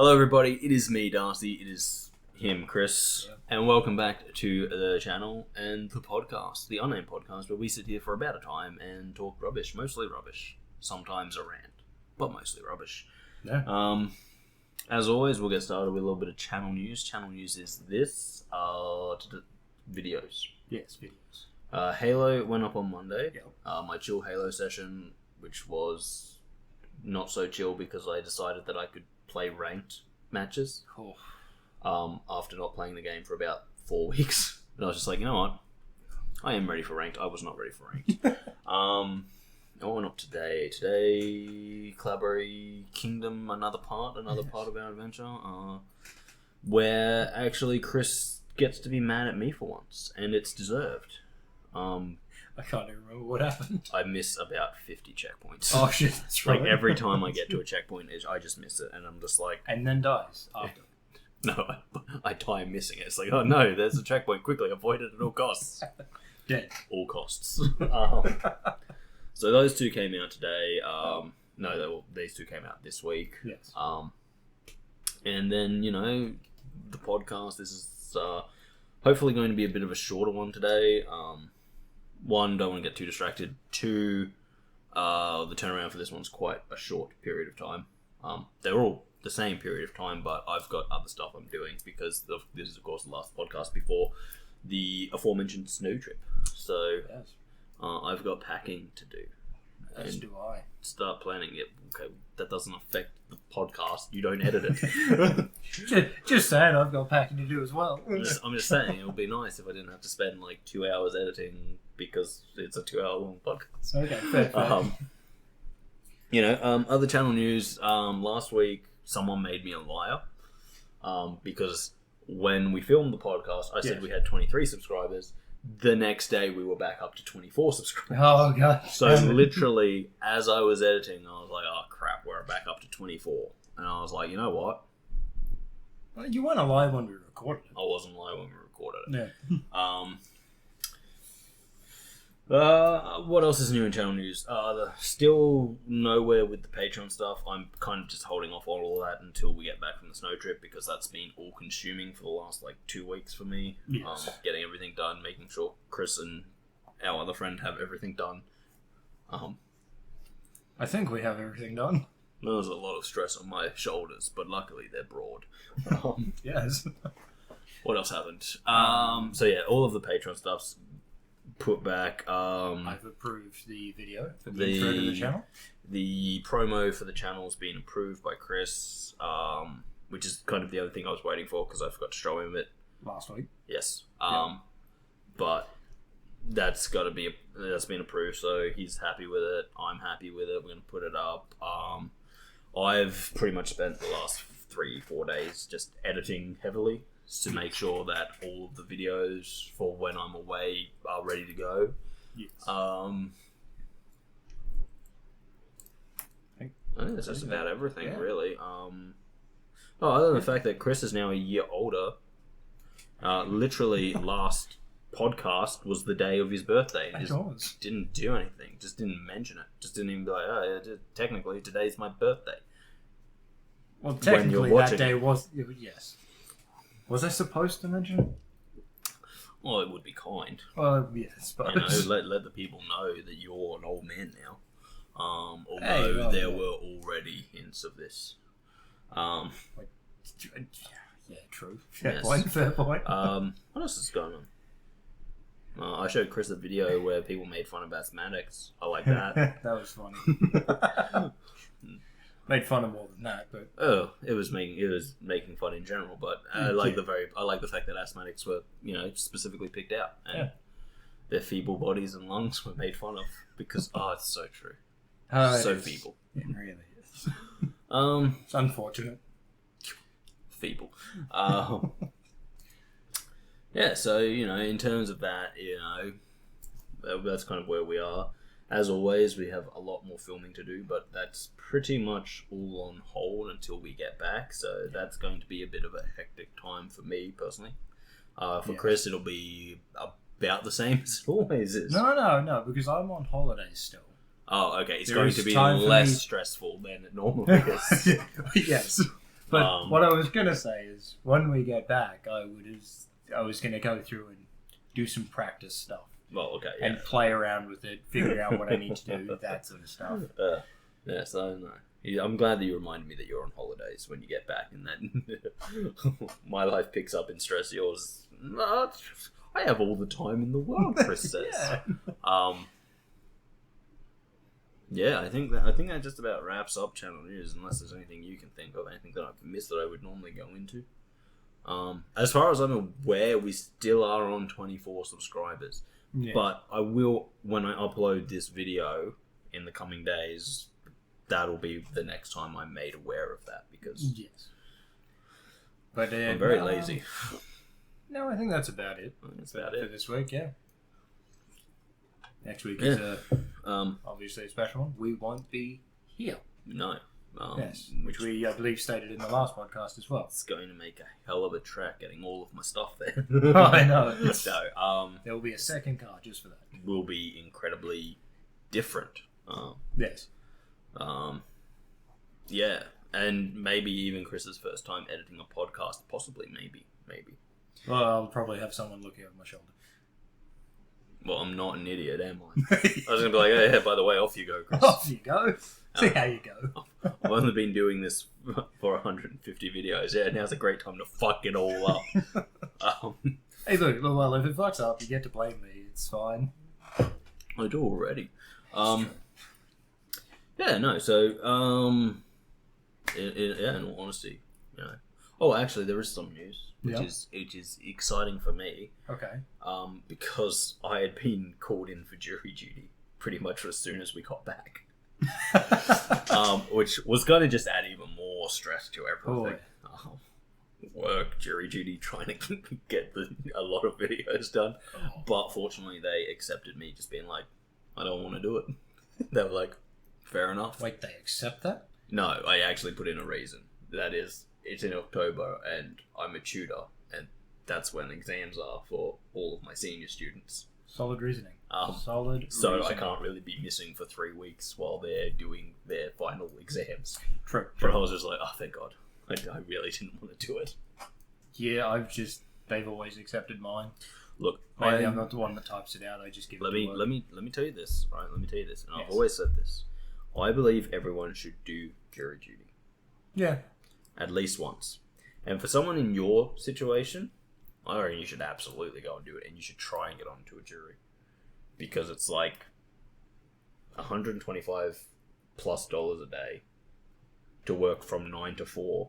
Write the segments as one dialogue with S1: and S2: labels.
S1: Hello everybody, it is me, Darcy, it is him, Kris, and welcome back to the channel and the podcast, the Unnamed Podcast, where we sit here for about a time and talk rubbish, mostly rubbish, sometimes a rant, but mostly rubbish.
S2: Yeah.
S1: As always, we'll get started with a little bit of channel news. Channel news is this, videos.
S2: Yes, videos.
S1: Halo went up on Monday.
S2: Yep.
S1: My chill Halo session, which was not so chill because I decided that I could play ranked matches after not playing the game for about 4 weeks. And I was just like, you know what? I am ready for ranked. I was not ready for ranked. I went up today. Today, Cloudberry Kingdom, another part of our adventure, where actually Kris gets to be mad at me for once, and it's deserved.
S2: I can't even remember what happened.
S1: I miss about 50 checkpoints.
S2: Oh shit, that's right.
S1: Like every time I get to a checkpoint, I just miss it, and I'm just like...
S2: And then dies after.
S1: No, I die missing it. It's like, oh no, there's a checkpoint, quickly, avoid it at all costs.
S2: Dead.
S1: All costs. So those two came out today. These two came out this week.
S2: Yes.
S1: And then, the podcast, this is hopefully going to be a bit of a shorter one today. One, don't want to get too distracted. Two, the turnaround for this one's quite a short period of time. They're all the same period of time, but I've got other stuff I'm doing because this is, of course, the last podcast before the aforementioned snow trip. So
S2: Yes.
S1: I've got packing to do.
S2: As do I.
S1: Start planning it. Okay, that doesn't affect the podcast. You don't edit it.
S2: just saying, I've got packing to do as well.
S1: I'm just saying, it would be nice if I didn't have to spend like 2 hours editing because it's a 2 hour long podcast.
S2: Okay, fair.
S1: Other channel news. Last week, someone made me a liar because when we filmed the podcast, I said we had 23 subscribers. The next day, we were back up to 24 subscribers.
S2: Oh, God.
S1: So literally, as I was editing, I was like, oh, crap, we're back up to 24. And I was like, you know what?
S2: Well, you weren't alive when we recorded it.
S1: I wasn't live when we recorded it.
S2: Yeah.
S1: What else is new in channel news? Still nowhere with the Patreon stuff. I'm kind of just holding off on all that until we get back from the snow trip because that's been all consuming for the last 2 weeks for me.
S2: Yes.
S1: Getting everything done, making sure Kris and our other friend have everything done.
S2: I think we have everything done.
S1: There was a lot of stress on my shoulders, but luckily they're broad.
S2: Yes.
S1: What else happened? All of the Patreon stuff's put back.
S2: I've approved the video for the intro to the channel.
S1: The promo for the channel has been approved by Kris, which is kind of the other thing I was waiting for because I forgot to show him it
S2: Last week.
S1: Yes. But that's been approved, so he's happy with it. I'm happy with it. We're gonna put it up. I've pretty much spent the last 3-4 days just editing heavily to make sure that all of the videos for when I'm away are ready to go.
S2: Yes.
S1: I think that's just about everything, really. Other than the fact that Kris is now a year older, literally last podcast was the day of his birthday. Just didn't do anything. Just didn't mention it. Just didn't even be like, technically today's my birthday.
S2: Well, technically that day was... Yes. Was I supposed to mention it?
S1: Well, it would be kind.
S2: Well, yes, but...
S1: let the people know that you're an old man now. Although there were already hints of this.
S2: Yeah, true. Fair point.
S1: What else is going on? I showed Kris a video where people made fun of asthmatics. I like that.
S2: That was funny. Made fun of more than that, but
S1: it was making fun in general. But I like the fact that asthmatics were specifically picked out and their feeble bodies and lungs were made fun of because it's so true. So feeble.
S2: It really is.
S1: It's
S2: unfortunate.
S1: Feeble. So in terms of that, that's kind of where we are. As always, we have a lot more filming to do, but that's pretty much all on hold until we get back. So that's going to be a bit of a hectic time for me personally. For Kris, it'll be about the same as it always is.
S2: No, because I'm on holidays still.
S1: Oh, okay. It's going to be less stressful than it normally is.
S2: Yes. But what I was gonna say is, when we get back, I was gonna go through and do some practice stuff.
S1: Well, okay, yeah.
S2: And play around with it, figure out what I need to do, that sort of stuff.
S1: Yeah, so no. I'm glad that you reminded me that you're on holidays when you get back, and that my life picks up in stress. Yours, I have all the time in the world, Kris says. Yeah, I think that just about wraps up channel news, unless there's anything you can think of, anything that I've missed that I would normally go into. As far as I'm aware, we still are on 24 subscribers. Yeah. But I will, when I upload this video in the coming days, that'll be the next time I'm made aware of that, because
S2: but
S1: I'm very lazy.
S2: No, I think that's about it.
S1: That's about it
S2: for this week. Yeah. Next week is obviously a special one. We won't be here.
S1: No.
S2: Yes, which we, I believe, stated in the last podcast as well.
S1: It's going to make a hell of a trek getting all of my stuff there.
S2: I know.
S1: So,
S2: there will be a second car just for that.
S1: Will be incredibly different.
S2: Yes.
S1: Yeah, and maybe even Kris's first time editing a podcast. Possibly, maybe.
S2: Well, I'll probably have someone looking over my shoulder.
S1: Well, I'm not an idiot, am I? I was going to be like, hey, by the way, off you go, Kris.
S2: Off you go. See how you go.
S1: I've only been doing this for 150 videos. Yeah, now's a great time to fuck it all up.
S2: Hey, look, well, if it fucks up, you get to blame me. It's fine.
S1: I do already. Yeah, no, so, in all honesty, you know. Oh, actually, there is some news. Which is exciting for me.
S2: Okay.
S1: Because I had been called in for jury duty pretty much as soon as we got back. Which was going to just add even more stress to everything. Work, jury duty, trying to get a lot of videos done. But fortunately, they accepted me just being like, I don't want to do it. They were like, fair enough.
S2: Wait, they accept that?
S1: No, I actually put in a reason. That is, it's in October and I'm a tutor, and that's when exams are for all of my senior students.
S2: Solid reasoning.
S1: So I can't really be missing for 3 weeks while they're doing their final exams.
S2: True.
S1: But I was just like, oh, thank God. I really didn't want to do it.
S2: Yeah, they've always accepted mine.
S1: Look,
S2: maybe I'm not the one that types it out. I just give it to work.
S1: Let me tell you this, right? Let me tell you this, and I've always said this. I believe everyone should do jury duty.
S2: Yeah.
S1: At least once. And for someone in your situation, I reckon you should absolutely go and do it, and you should try and get onto a jury. Because it's like $125+ a day to work from 9 to 4,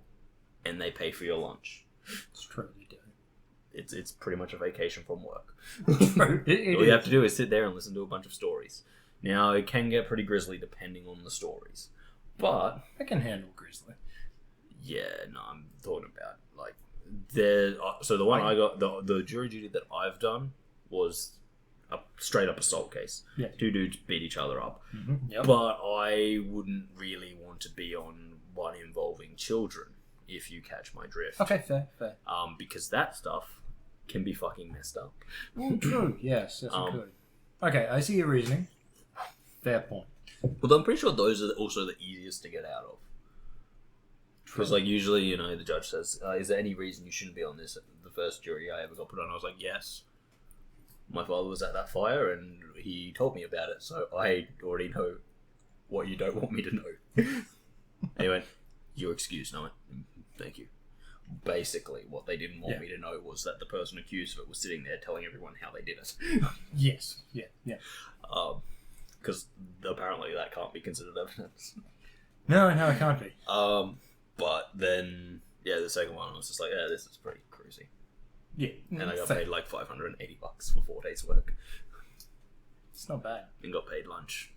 S1: and they pay for your lunch.
S2: It's true, they do.
S1: It's pretty much a vacation from work.
S2: True.
S1: All you have to do is sit there and listen to a bunch of stories. Now, it can get pretty grisly depending on the stories. But
S2: I can handle grizzly.
S1: Yeah, no, I'm talking about like so the one I got, the jury duty that I've done was a straight up assault case.
S2: Yeah.
S1: 2 dudes beat each other up.
S2: Mm-hmm. Yep.
S1: But I wouldn't really want to be on one involving children, if you catch my drift.
S2: Okay, fair.
S1: Because that stuff can be fucking messed up.
S2: Well, true. Yes, it could. Okay, I see your reasoning. Fair point.
S1: Well, I'm pretty sure those are also the easiest to get out of. Because, like, usually, you know, the judge says, is there any reason you shouldn't be on this? The first jury I ever got put on, I was like, yes. My father was at that fire, and he told me about it, so I already know what you don't want me to know. Anyway, you're excused, no, thank you. Basically, what they didn't want me to know was that the person accused of it was sitting there telling everyone how they did it.
S2: Yes, yeah.
S1: Because apparently that can't be considered evidence.
S2: No, it can't be.
S1: But then, the second one was just like, this is pretty cruisy.
S2: Yeah.
S1: And I got paid like $580 for 4 days' work.
S2: It's not bad.
S1: And got paid lunch.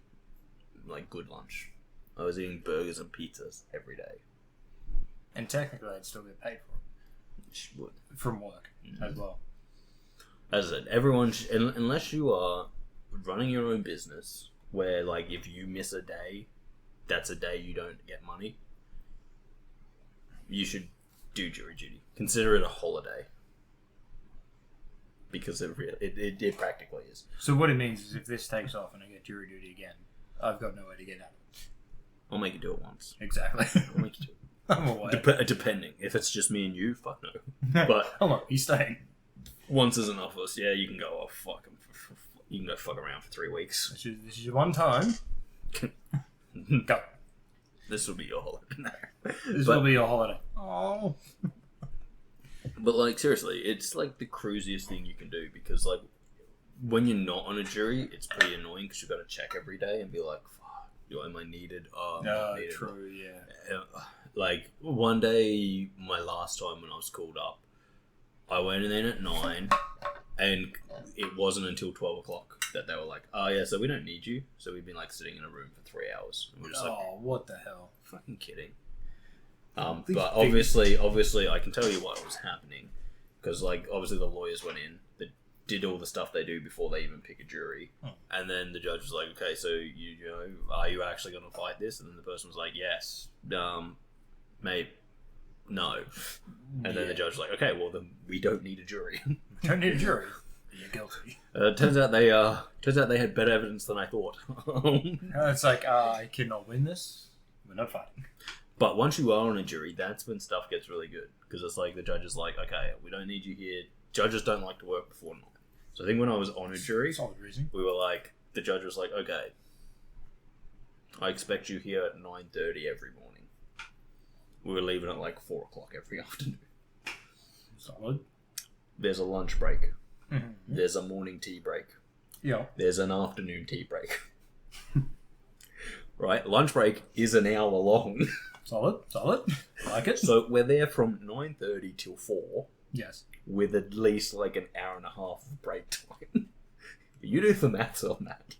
S1: Like, good lunch. I was eating burgers and pizzas every day.
S2: And technically, I'd still get paid for it. From work, as well.
S1: As I said, everyone, unless you are running your own business, where, like, if you miss a day, that's a day you don't get money, you should do jury duty. Consider it a holiday. Because it practically is.
S2: So what it means is if this takes off and I get jury duty again, I've got no way to get out of it.
S1: I'll make you do it once.
S2: Exactly.
S1: I'll make you do it.
S2: I'm away.
S1: Depending. If it's just me and you, fuck no. But
S2: hold on, he's staying.
S1: Once there's enough of us, yeah, you can go. Oh fuck, you can go fuck around for 3 weeks.
S2: This is your one time. Go.
S1: This will be your holiday.
S2: This will be your holiday. Oh.
S1: But like seriously, it's like the cruisiest thing you can do because like when you're not on a jury, it's pretty annoying because you've got to check every day and be like, "Fuck, am I needed?" Oh, I'm not needed.
S2: True, yeah.
S1: Like one day, my last time when I was called up, I went in at 9, and it wasn't until 12 o'clock that they were like, "Oh yeah, so we don't need you." So we've been like sitting in a room for 3 hours. And we're just like,
S2: what the hell?
S1: Fucking kidding. But obviously, I can tell you what was happening because, like, obviously the lawyers went in, they did all the stuff they do before they even pick a jury, and then the judge was like, "Okay, so you know, are you actually going to fight this?" And then the person was like, "Yes, mate, no." And then the judge was like, "Okay, well then we don't need a jury."
S2: Don't need a jury. You're guilty.
S1: Turns out they had better evidence than I thought.
S2: It's like, I cannot win this. We're not fighting.
S1: But once you are on a jury, that's when stuff gets really good. Because it's like the judge is like, "Okay, we don't need you here." Judges don't like to work before 9. So I think when I was on a jury,
S2: solid reason.
S1: We were like, the judge was like, "Okay, I expect you here at 9:30 every morning." We were leaving at like 4 o'clock every afternoon.
S2: Solid.
S1: There's a lunch break.
S2: Mm-hmm.
S1: There's a morning tea break.
S2: Yeah.
S1: There's an afternoon tea break. Right? Lunch break is an hour long.
S2: Solid. I like it.
S1: So we're there from 9:30 till 4.
S2: Yes.
S1: With at least like an hour and a half of break time. You do the maths on that.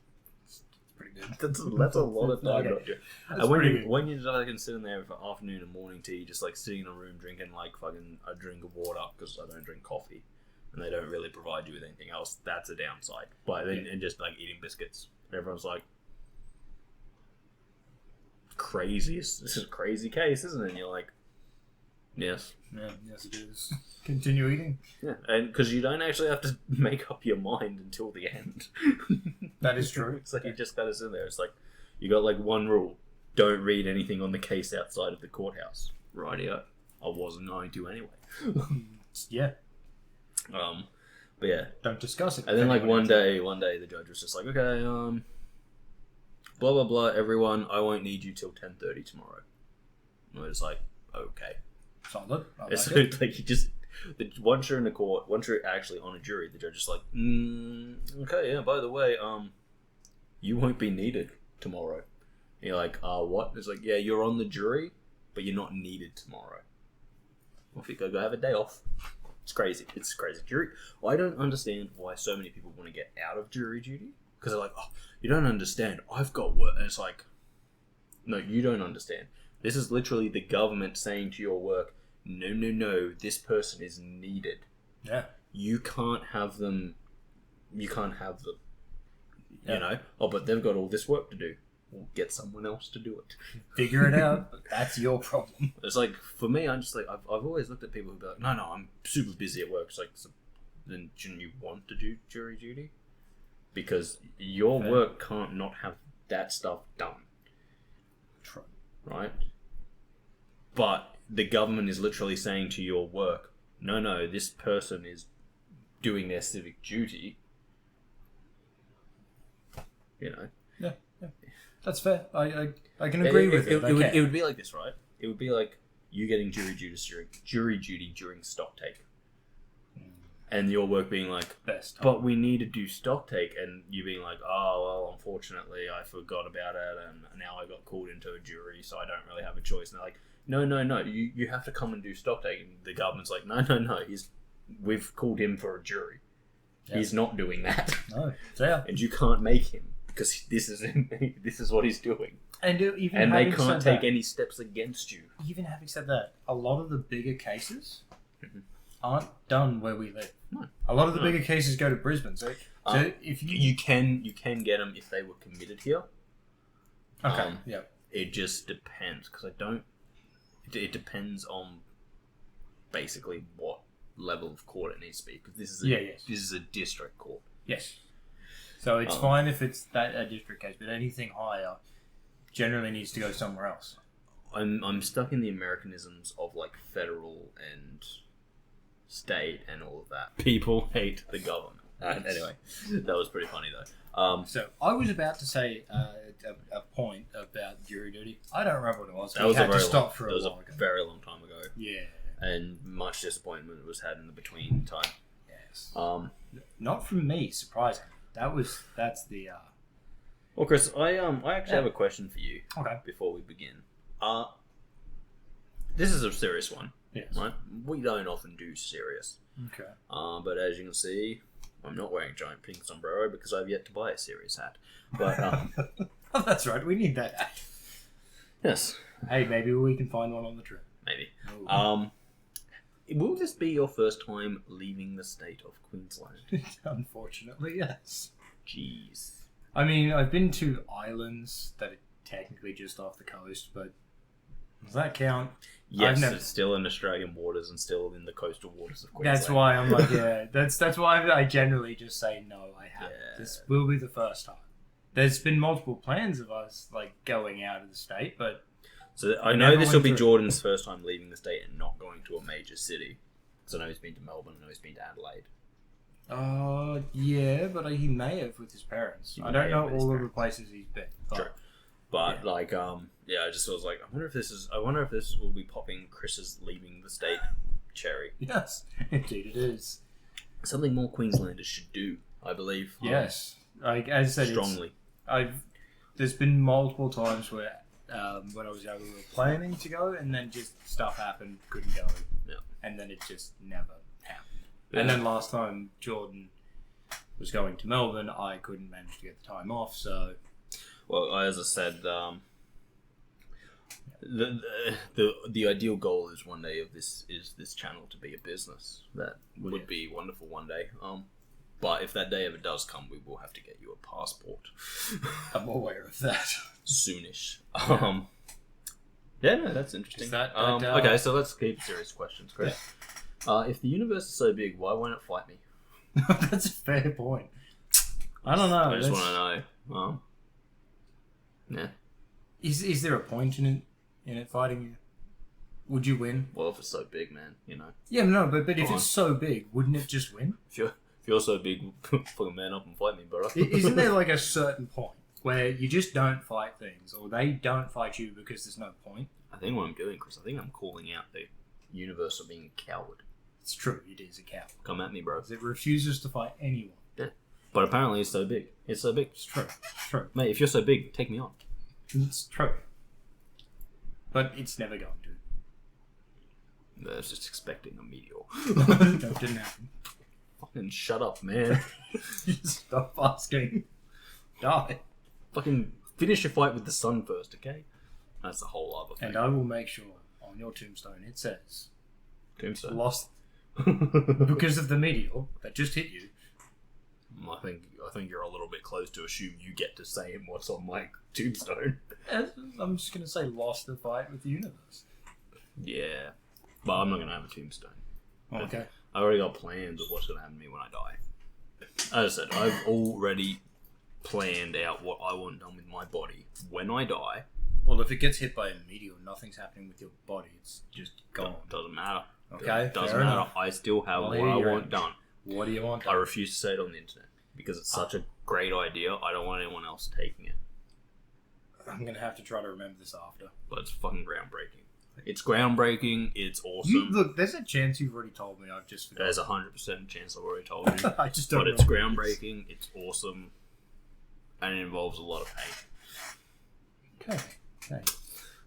S2: It's pretty good.
S1: That's a lot of time.
S2: Okay.
S1: And when you're like sitting there for afternoon and morning tea, just like sitting in a room drinking like fucking a drink of water because I don't drink coffee, and they don't really provide you with anything else. That's a downside. But then and just like eating biscuits, and everyone's like, "Crazy! This is a crazy case, isn't it?" And you're like, "Yes."
S2: Yeah, yes it is. Continue eating.
S1: Yeah, and because you don't actually have to make up your mind until the end.
S2: That is true.
S1: It's like you just gotta sit there. It's like you got like one rule: don't read anything on the case outside of the courthouse. Rightio. I wasn't going to anyway.
S2: Yeah.
S1: But yeah.
S2: Don't discuss it.
S1: And then like one day the judge was just like, "Okay, blah blah blah, everyone, I won't need you till 10:30 tomorrow." And we're just like, "Okay."
S2: Solid. I like
S1: So
S2: it.
S1: like you just once you're in the court, once you're actually on a jury, the judge is like, "Okay, yeah, by the way, you won't be needed tomorrow." And you're like, "What?" It's like, "Yeah, you're on the jury, but you're not needed tomorrow. Off you go have a day off." It's crazy. It's crazy. Jury. Well, I don't understand why so many people want to get out of jury duty because they're like, "Oh, you don't understand. I've got work." And it's like, no, you don't understand. This is literally the government saying to your work, no, this person is needed.
S2: Yeah.
S1: You can't have them. You
S2: Yeah.
S1: know? Oh, but they've got all this work to do. We'll get someone else to do it.
S2: Figure it out. That's your problem.
S1: It's like, for me, I'm just like, I've always looked at people who be like, no, I'm super busy at work. It's like, so, then shouldn't you want to do jury duty? Because your work can't not have that stuff done.
S2: True.
S1: Right? But the government is literally saying to your work, no, this person is doing their civic duty. You know?
S2: Yeah. That's fair. I can agree with it.
S1: It would be like this, right? It would be like you getting jury duty during stock take. And your work being like,
S2: best.
S1: But we need to do stock take, and you being like, "Oh, well, unfortunately, I forgot about it, and now I got called into a jury, so I don't really have a choice." And they're like, No, you have to come and do stock take. And the government's like, no, we've called him for a jury. Yeah. He's not doing that.
S2: No, fair.
S1: And you can't make him, because this is what he's doing.
S2: And
S1: they can't take any steps against you.
S2: Even having said that, a lot of the bigger cases aren't done where we live.
S1: No.
S2: A lot of the bigger cases go to Brisbane. So if you
S1: can get them if they were committed here.
S2: Okay. Yeah.
S1: It just depends, because it depends on basically what level of court it needs to be, because this is a district court.
S2: Yes. So it's fine if it's a district case, but anything higher generally needs to go somewhere else.
S1: I'm stuck in the Americanisms of like federal and state and all of that. People hate the government. Anyway, that was pretty funny though.
S2: So I was about to say a point about jury duty. I don't remember what it was.
S1: That was
S2: had to stop for
S1: that was
S2: a while ago.
S1: a very long time ago.
S2: Yeah.
S1: And much disappointment was had in the between time.
S2: Yes. Not from me, surprisingly. That's the.
S1: Well, Kris, I actually have a question for you.
S2: Okay.
S1: Before we begin, this is a serious one.
S2: Yes.
S1: Right. We don't often do serious.
S2: Okay.
S1: But as you can see, I'm not wearing a giant pink sombrero because I've yet to buy a serious hat. But
S2: oh, that's right. We need that hat.
S1: Yes.
S2: Hey, maybe we can find one on the trip.
S1: Maybe.
S2: Oh.
S1: Will this be your first time leaving the state of Queensland?
S2: Unfortunately, yes.
S1: Jeez.
S2: I mean, I've been to islands that are technically just off the coast, but does that count?
S1: Yes, it's still in Australian waters and still in the coastal waters of Queensland.
S2: That's why I'm like, yeah. That's why I generally just say no. I haven't.
S1: Yeah.
S2: This will be the first time. There's been multiple plans of us like going out of the state, but
S1: so I know this will be Jordan's first time leaving the state and not going to a major city. Because I know he's been to Melbourne. I know he's been to Adelaide.
S2: Yeah, but he may have with his parents. I don't know all of the places he's been. But,
S1: True. But I just was like, I wonder if this will be popping Chris's leaving the state cherry.
S2: Yes, indeed it is.
S1: Something more Queenslanders should do, I believe.
S2: Yes, like as I said,
S1: strongly.
S2: There's been multiple times where when I was younger, we were planning to go, and then just stuff happened, couldn't go, and then it just never happened. Yeah. And then last time Jordan was going to Melbourne, I couldn't manage to get the time off, so.
S1: Well, as I said, the ideal goal is one day of this channel to be a business. That would be wonderful one day. But if that day ever does come, we will have to get you a passport.
S2: I'm aware of that.
S1: Soonish. Yeah, no, that's interesting. Okay, so let's keep serious questions, Kris. Yeah. If the universe is so big, why won't it fight me?
S2: That's a fair point. I don't know.
S1: I just want to know. Yeah.
S2: Is there a point in it fighting you? Would you win?
S1: Well, if it's so big, man, you know.
S2: Yeah, no, but if it's so big, wouldn't it just win?
S1: If you're so big, fucking man up and fight me, bro.
S2: Isn't there like a certain point where you just don't fight things, or they don't fight you because there's no point?
S1: I think what I'm doing, Kris, I think I'm calling out the universe for being a coward.
S2: It's true, it is a coward.
S1: Come at me, bro.
S2: It refuses to fight anyone.
S1: Yeah. But apparently it's so big. It's so big.
S2: It's true. It's true.
S1: Mate, if you're so big, take me on.
S2: It's true. But it's never going to.
S1: I was just expecting a meteor.
S2: That didn't happen.
S1: Fucking shut up, man.
S2: Stop asking. Die.
S1: Fucking finish your fight with the sun first, okay? That's a whole other thing.
S2: And I will make sure on your tombstone it says
S1: Tombstone?
S2: Lost because of the meteor that just hit you.
S1: I think you're a little bit close to assume you get to say what's on my tombstone.
S2: I'm just going to say lost the fight with the universe.
S1: Yeah. But I'm not going to have a tombstone.
S2: Okay.
S1: I already got plans of what's going to happen to me when I die. As I said, I've already planned out what I want done with my body when I die.
S2: Well, if it gets hit by a meteor, nothing's happening with your body. It's just gone.
S1: Doesn't matter.
S2: Okay,
S1: doesn't matter. Enough. I still have what I want done.
S2: What do you want?
S1: I refuse to say it on the internet because it's such a great idea. I don't want anyone else taking it.
S2: I'm going to have to try to remember this after.
S1: But it's fucking groundbreaking. It's groundbreaking. It's awesome.
S2: Look, there's a chance you've already told me. I've just forgotten.
S1: There's 100% chance I've already told you.
S2: I just don't know.
S1: But it's groundbreaking. It's awesome. And it involves a lot of pain.
S2: Okay.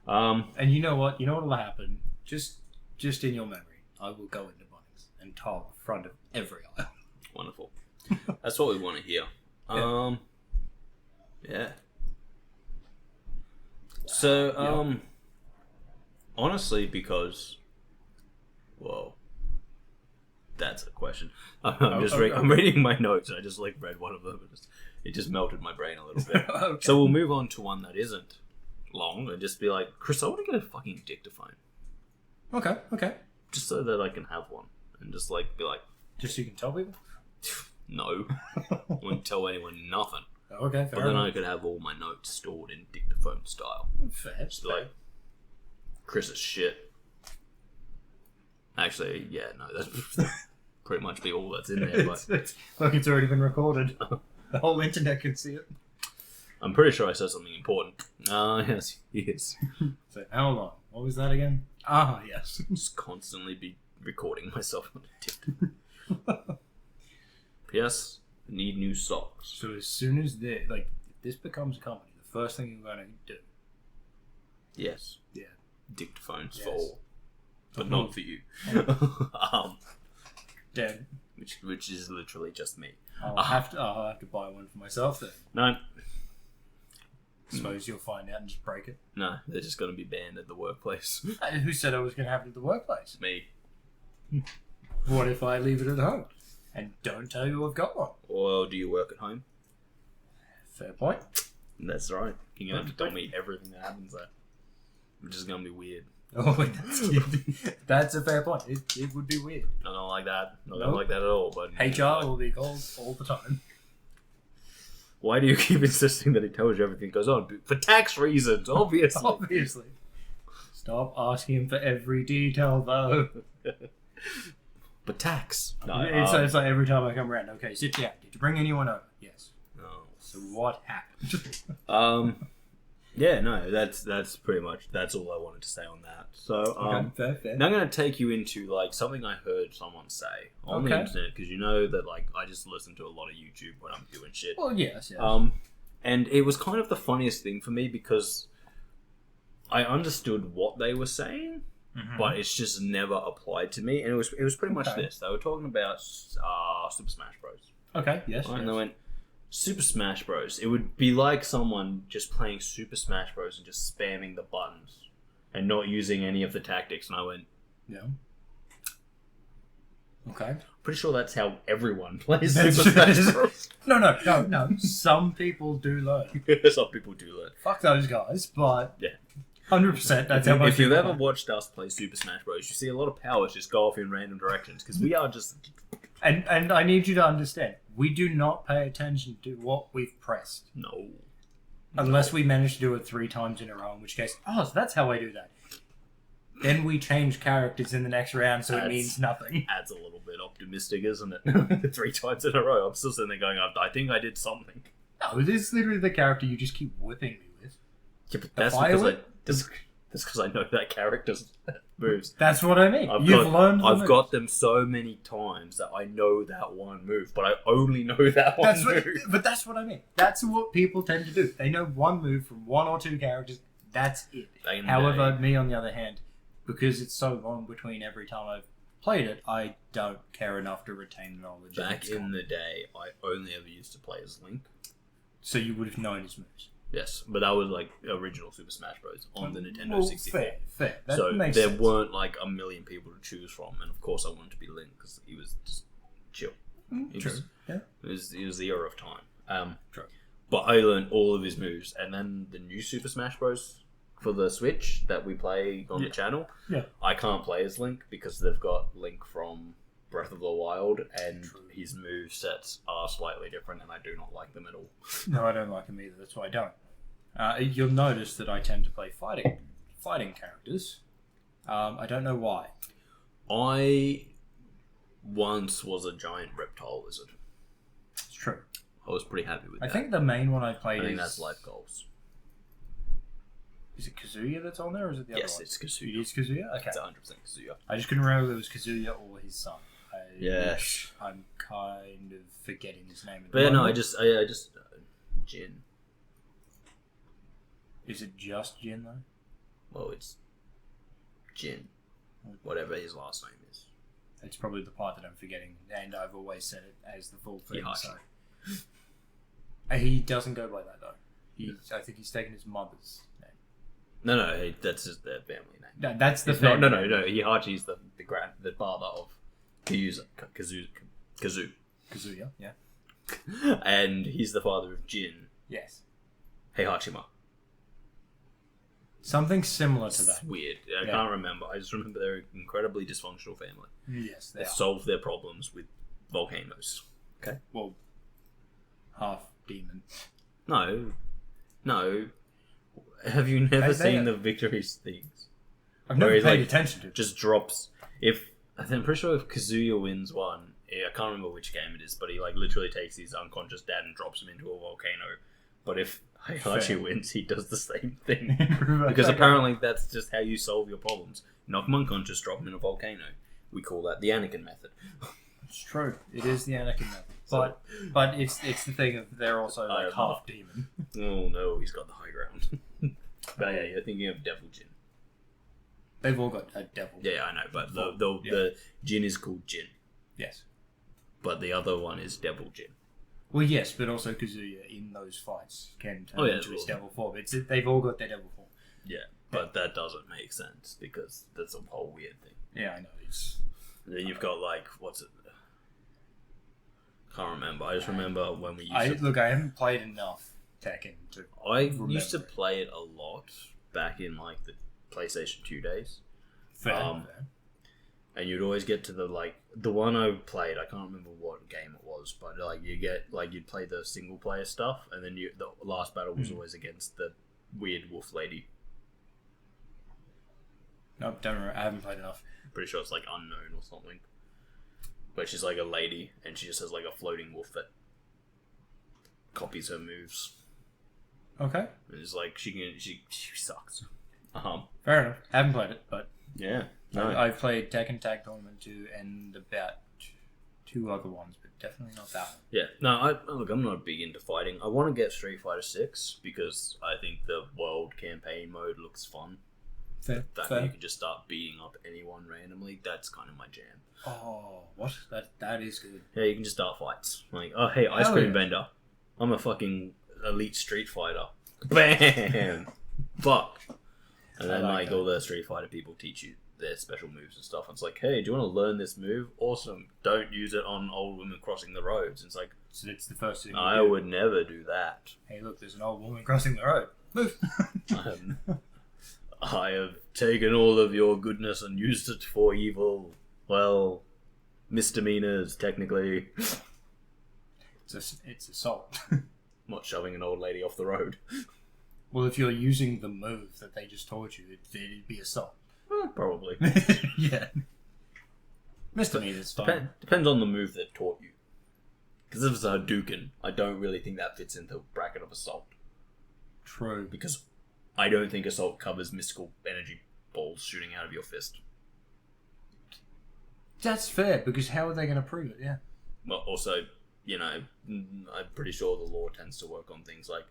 S2: And you know what? You know what will happen? Just in your memory, I will go into Bunnings and tile the front of every aisle.
S1: Wonderful. That's what we want to hear. Yeah. So, honestly, because, whoa, that's a question. I'm reading my notes. I just read one of them. It just melted my brain a little bit.
S2: Okay.
S1: So we'll move on to one that isn't long and just be like, Kris, I want to get a fucking dictaphone.
S2: Okay.
S1: Just so that I can have one and just be like,
S2: just so you can tell people.
S1: No, I wouldn't tell anyone nothing.
S2: Okay, fair
S1: But then
S2: enough.
S1: I could have all my notes stored in dictaphone style.
S2: Fair.
S1: Just be like, Kris is shit. Actually, yeah, no, that's pretty much be all that's in there. But
S2: Look, it's already been recorded. The whole internet can see it.
S1: I'm pretty sure I said something important. Yes, he is.
S2: So, hold on. What was that again? Ah, yes.
S1: Just constantly be recording myself on TikTok. P.S. Need new socks.
S2: So as soon as if this becomes a company, the first thing you're going to do.
S1: Yes.
S2: Yeah.
S1: Dictaphones
S2: Yes.
S1: for all, but not for you.
S2: Dead.
S1: Which is literally just me.
S2: I'll have to buy one for myself then.
S1: No.
S2: Suppose you'll find out and just break it.
S1: No, they're just going to be banned at the workplace.
S2: Who said I was going to have it at the workplace?
S1: Me.
S2: What if I leave it at home and don't tell you I've got one?
S1: Or do you work at home?
S2: Fair point.
S1: That's right. You're going to have to tell me everything that happens there. Which is going to be weird.
S2: Oh, that's a fair point. It would be weird.
S1: Not going to like that. Not going to like that at all. But
S2: HR will be called all the time.
S1: Why do you keep insisting that he tells you everything goes on? For tax reasons, obviously.
S2: Obviously. Stop asking him for every detail, though.
S1: But tax. No,
S2: it's like every time I come around. Okay, sit down. Did you bring anyone over? Yes.
S1: No.
S2: So what happened?
S1: Yeah, no, that's pretty much that's all I wanted to say on that. So
S2: fair.
S1: now I'm going to take you into like something I heard someone say on the internet, because you know that like I just listen to a lot of YouTube when I'm doing shit.
S2: Well, yes.
S1: And it was kind of the funniest thing for me because I understood what they were saying, but it's just never applied to me. And it was pretty much this. They were talking about Super Smash Bros.
S2: Okay. Yes.
S1: Right? And they went, Super Smash Bros. It would be like someone just playing Super Smash Bros. And just spamming the buttons and not using any of the tactics. And I went,
S2: yeah. Okay.
S1: Pretty sure that's how everyone plays Super Smash Bros.
S2: No. Some people do learn.
S1: Some people do learn.
S2: Fuck those guys, but
S1: yeah,
S2: 100%. That's how much.
S1: If you've ever watched us play Super Smash Bros, you see a lot of powers just go off in random directions because we are just.
S2: And I need you to understand, we do not pay attention to what we've pressed.
S1: No.
S2: Unless we manage to do it 3 times in a row, in which case, so that's how I do that. Then we change characters in the next round, so it means nothing.
S1: Adds a little bit optimistic, isn't it? 3 times in a row. I'm still sitting there going, I think I did something.
S2: No, this is literally the character you just keep whipping me with.
S1: Yeah, but that's because I know that character's moves.
S2: That's what I mean. I've
S1: got them so many times that I know that one move, but I only know that one move.
S2: But that's what I mean. That's what people tend to do. They know one move from 1 or 2 characters. That's it. However, me on the other hand, because it's so long between every time I've played it, I don't care enough to retain the knowledge.
S1: Back in the day, I only ever used to play as Link.
S2: So you would have known his moves.
S1: Yes, but that was like original Super Smash Bros. On the Nintendo 64.
S2: Fair.
S1: So there weren't like a million people to choose from, and of course I wanted to be Link because he was just chill.
S2: True.
S1: It was the era of time.
S2: True.
S1: But I learned all of his moves, and then the new Super Smash Bros. For the Switch that we play on the channel, I can't play as Link because they've got Link from Breath of the Wild, and his move sets are slightly different, and I do not like them at all.
S2: No, I don't like them either. That's why I don't. You'll notice that I tend to play fighting characters. I don't know why.
S1: I once was a giant reptile lizard.
S2: It's true.
S1: I was pretty happy with that.
S2: I think the main one I played
S1: I think that's life goals.
S2: Is it Kazuya that's on there, or is it the other one?
S1: Yes, it's Kazuya.
S2: It is Kazuya? Okay.
S1: It's 100% Kazuya.
S2: I just couldn't remember if it was Kazuya or his son.
S1: Yes.
S2: I'm kind of forgetting his name.
S1: But no, I just Jin.
S2: Is it just Jin, though?
S1: Well, it's Jin. Whatever his last name is.
S2: It's probably the part that I'm forgetting, and I've always said it as the full thing. So. He doesn't go by that, though. I think he's taken his mother's name.
S1: No, that's just their family name.
S2: No, that's the family name.
S1: No. Heihachi's the father of Kazoo.
S2: Kazuya, yeah.
S1: And he's the father of Jin.
S2: Yes.
S1: Heihachima.
S2: Something similar to that.
S1: It's weird. I can't remember. I just remember they're an incredibly dysfunctional family.
S2: Yes, they
S1: solve their problems with volcanoes. Okay?
S2: Well, half demon.
S1: No. Have you never seen the Victory's things?
S2: I've never
S1: Where
S2: paid
S1: he,
S2: attention to it.
S1: just drops. I'm pretty sure if Kazuya wins one, I can't remember which game it is, but he like literally takes his unconscious dad and drops him into a volcano. But if Heihachi wins, he does the same thing. Because apparently that's just how you solve your problems. Knock him unconscious, drop him in a volcano. We call that the Anakin method.
S2: It's true. It is the Anakin method. But it's the thing of they're also like half demon.
S1: Oh no, he's got the high ground. But yeah, you're thinking of Devil Jin.
S2: They've all got a devil.
S1: Yeah, I know, but the Jin is called Jin.
S2: Yes.
S1: But the other one is Devil Jin.
S2: Well, yes, but also Kazuya in those fights can turn into his devil form. They've all got their devil form.
S1: Yeah, but that doesn't make sense because that's a whole weird thing.
S2: Yeah, I know.
S1: And then you've got like, what's it? Can't remember. I just remember when we used to...
S2: I haven't played enough Tekken to
S1: used to play it a lot back in like the PlayStation 2 days.
S2: Fair.
S1: And you'd always get to the one I played. I can't remember what game it was, but you'd play the single player stuff, and then the last battle was always against the weird wolf lady.
S2: No, don't remember. I haven't played enough.
S1: Pretty sure it's like Unknown or something. But she's like a lady, and she just has like a floating wolf that copies her moves.
S2: Okay.
S1: And it's like she sucks.
S2: Fair enough. I haven't played it, but
S1: yeah. No.
S2: I've played Tekken Tag Tournament 2 and about 2 other ones, but definitely not that one.
S1: Yeah. No, I'm not big into fighting. I want to get Street Fighter 6 because I think the world campaign mode looks fun.
S2: Fair.
S1: You can just start beating up anyone randomly. That's kind of my jam.
S2: Oh, what? That is good.
S1: Yeah, you can just start fights. Like, oh, hey, ice cream vendor. I'm a fucking elite Street Fighter. Bam! Fuck. And then like all the Street Fighter people teach you their special moves and stuff. And it's like, hey, do you want to learn this move? Awesome. Don't use it on old women crossing the roads. And it's like,
S2: so it's the first thing
S1: I would never do that.
S2: Hey, look, there's an old woman crossing the road. Move.
S1: I have taken all of your goodness and used it for evil. Well, misdemeanors, technically.
S2: It's assault.
S1: Not shoving an old lady off the road.
S2: Well, if you're using the move that they just taught you, it'd be assault.
S1: Probably.
S2: Yeah. Misdemeanors, fine.
S1: Depends on the move they've taught you. Because if it's a Hadouken, I don't really think that fits into the bracket of assault.
S2: True.
S1: Because I don't think assault covers mystical energy balls shooting out of your fist.
S2: That's fair, because how are they going to prove it? Yeah.
S1: Well, also, I'm pretty sure the law tends to work on things like,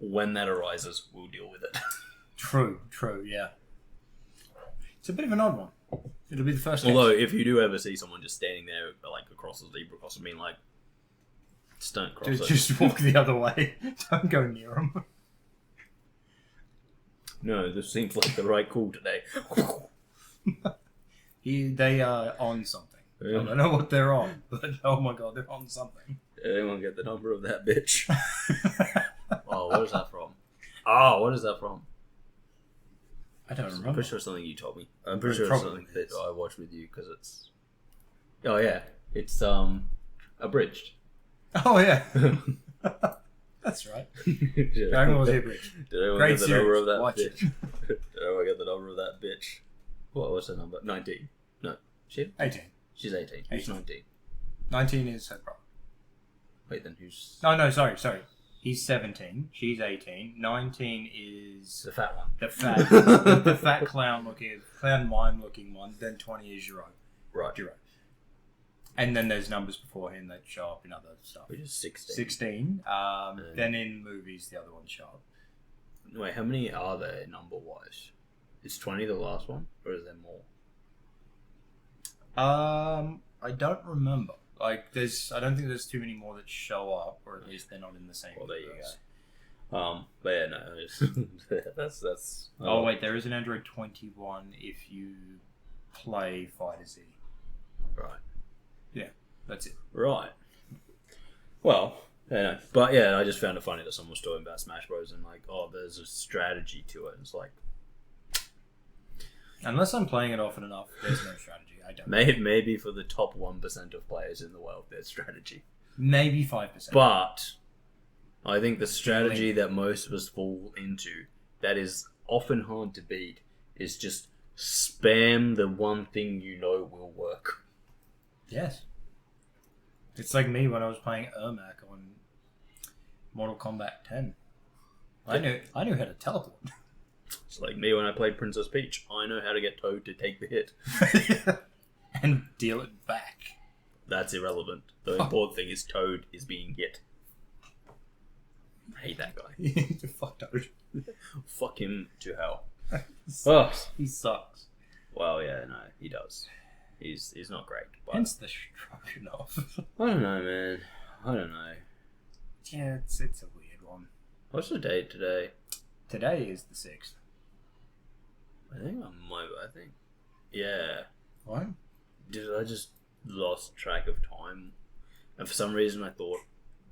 S1: when that arises, we'll deal with it.
S2: True, yeah. It's a bit of an odd one. It'll be the first
S1: Although, if you do ever see someone just standing there, like, across the zebra crossing, being like, just don't cross it.
S2: Just walk the other way. Don't go near them.
S1: No, this seems like the right call today.
S2: They are on something. Yeah. I don't know what they're on, but oh my god, they're on something.
S1: Anyone get the number of that bitch? Oh, what is that from?
S2: I don't remember.
S1: I'm pretty sure it's something you told me. I'm pretty sure it's something that I watched with you because it's... Oh yeah, it's abridged.
S2: Oh yeah. That's right. Dragon Ball Z Abridged.
S1: Did anyone get the number of that bitch? Did anyone get the number of that bitch? What's the number? 19. No.
S2: 18.
S1: She's 18. Who's 19?
S2: 19 is her brother.
S1: Wait, then who's...
S2: No, sorry. He's 17. She's 18. 19 is...
S1: The fat one.
S2: The fat clown mime looking one. Then 20 is Jiro.
S1: Right.
S2: Jiro. And then there's numbers before him that show up in other stuff.
S1: Which is 16.
S2: 16. Then in movies, the other ones show up.
S1: Wait, how many are there number-wise? Is 20 the last one? Or is there more?
S2: I don't remember. I don't think there's too many more that show up, or at least they're not in the same.
S1: Well, there you go. But yeah, no, that's.
S2: Oh wait, there is an Android 21 if you play Fighter Z.
S1: Right.
S2: Yeah, that's it.
S1: Right. Well, yeah, but yeah, I just found it funny that someone was talking about Smash Bros. And like, oh, there's a strategy to it. And it's like,
S2: unless I'm playing it often enough, there's no strategy. I don't.
S1: Maybe for the top 1% of players in the world, there's strategy.
S2: Maybe 5%.
S1: But I think the strategy that most of us fall into that is often hard to beat is just spam the one thing you know will work.
S2: Yes. It's like me when I was playing Ermac on Mortal Kombat 10. I knew how to teleport.
S1: It's like me when I played Princess Peach. I know how to get Toad to take the hit.
S2: And deal it back.
S1: That's irrelevant. The important thing is Toad is being hit. I hate that guy.
S2: Fuck Toad.
S1: Fuck him to hell.
S2: He sucks.
S1: Well, yeah, no, he does. He's not great. But
S2: Hence the structure off.
S1: I don't know, man. I don't know.
S2: Yeah, it's a weird one.
S1: What's the date today?
S2: Today is the 6th.
S1: I think. Yeah.
S2: What?
S1: I just lost track of time. And for some reason I thought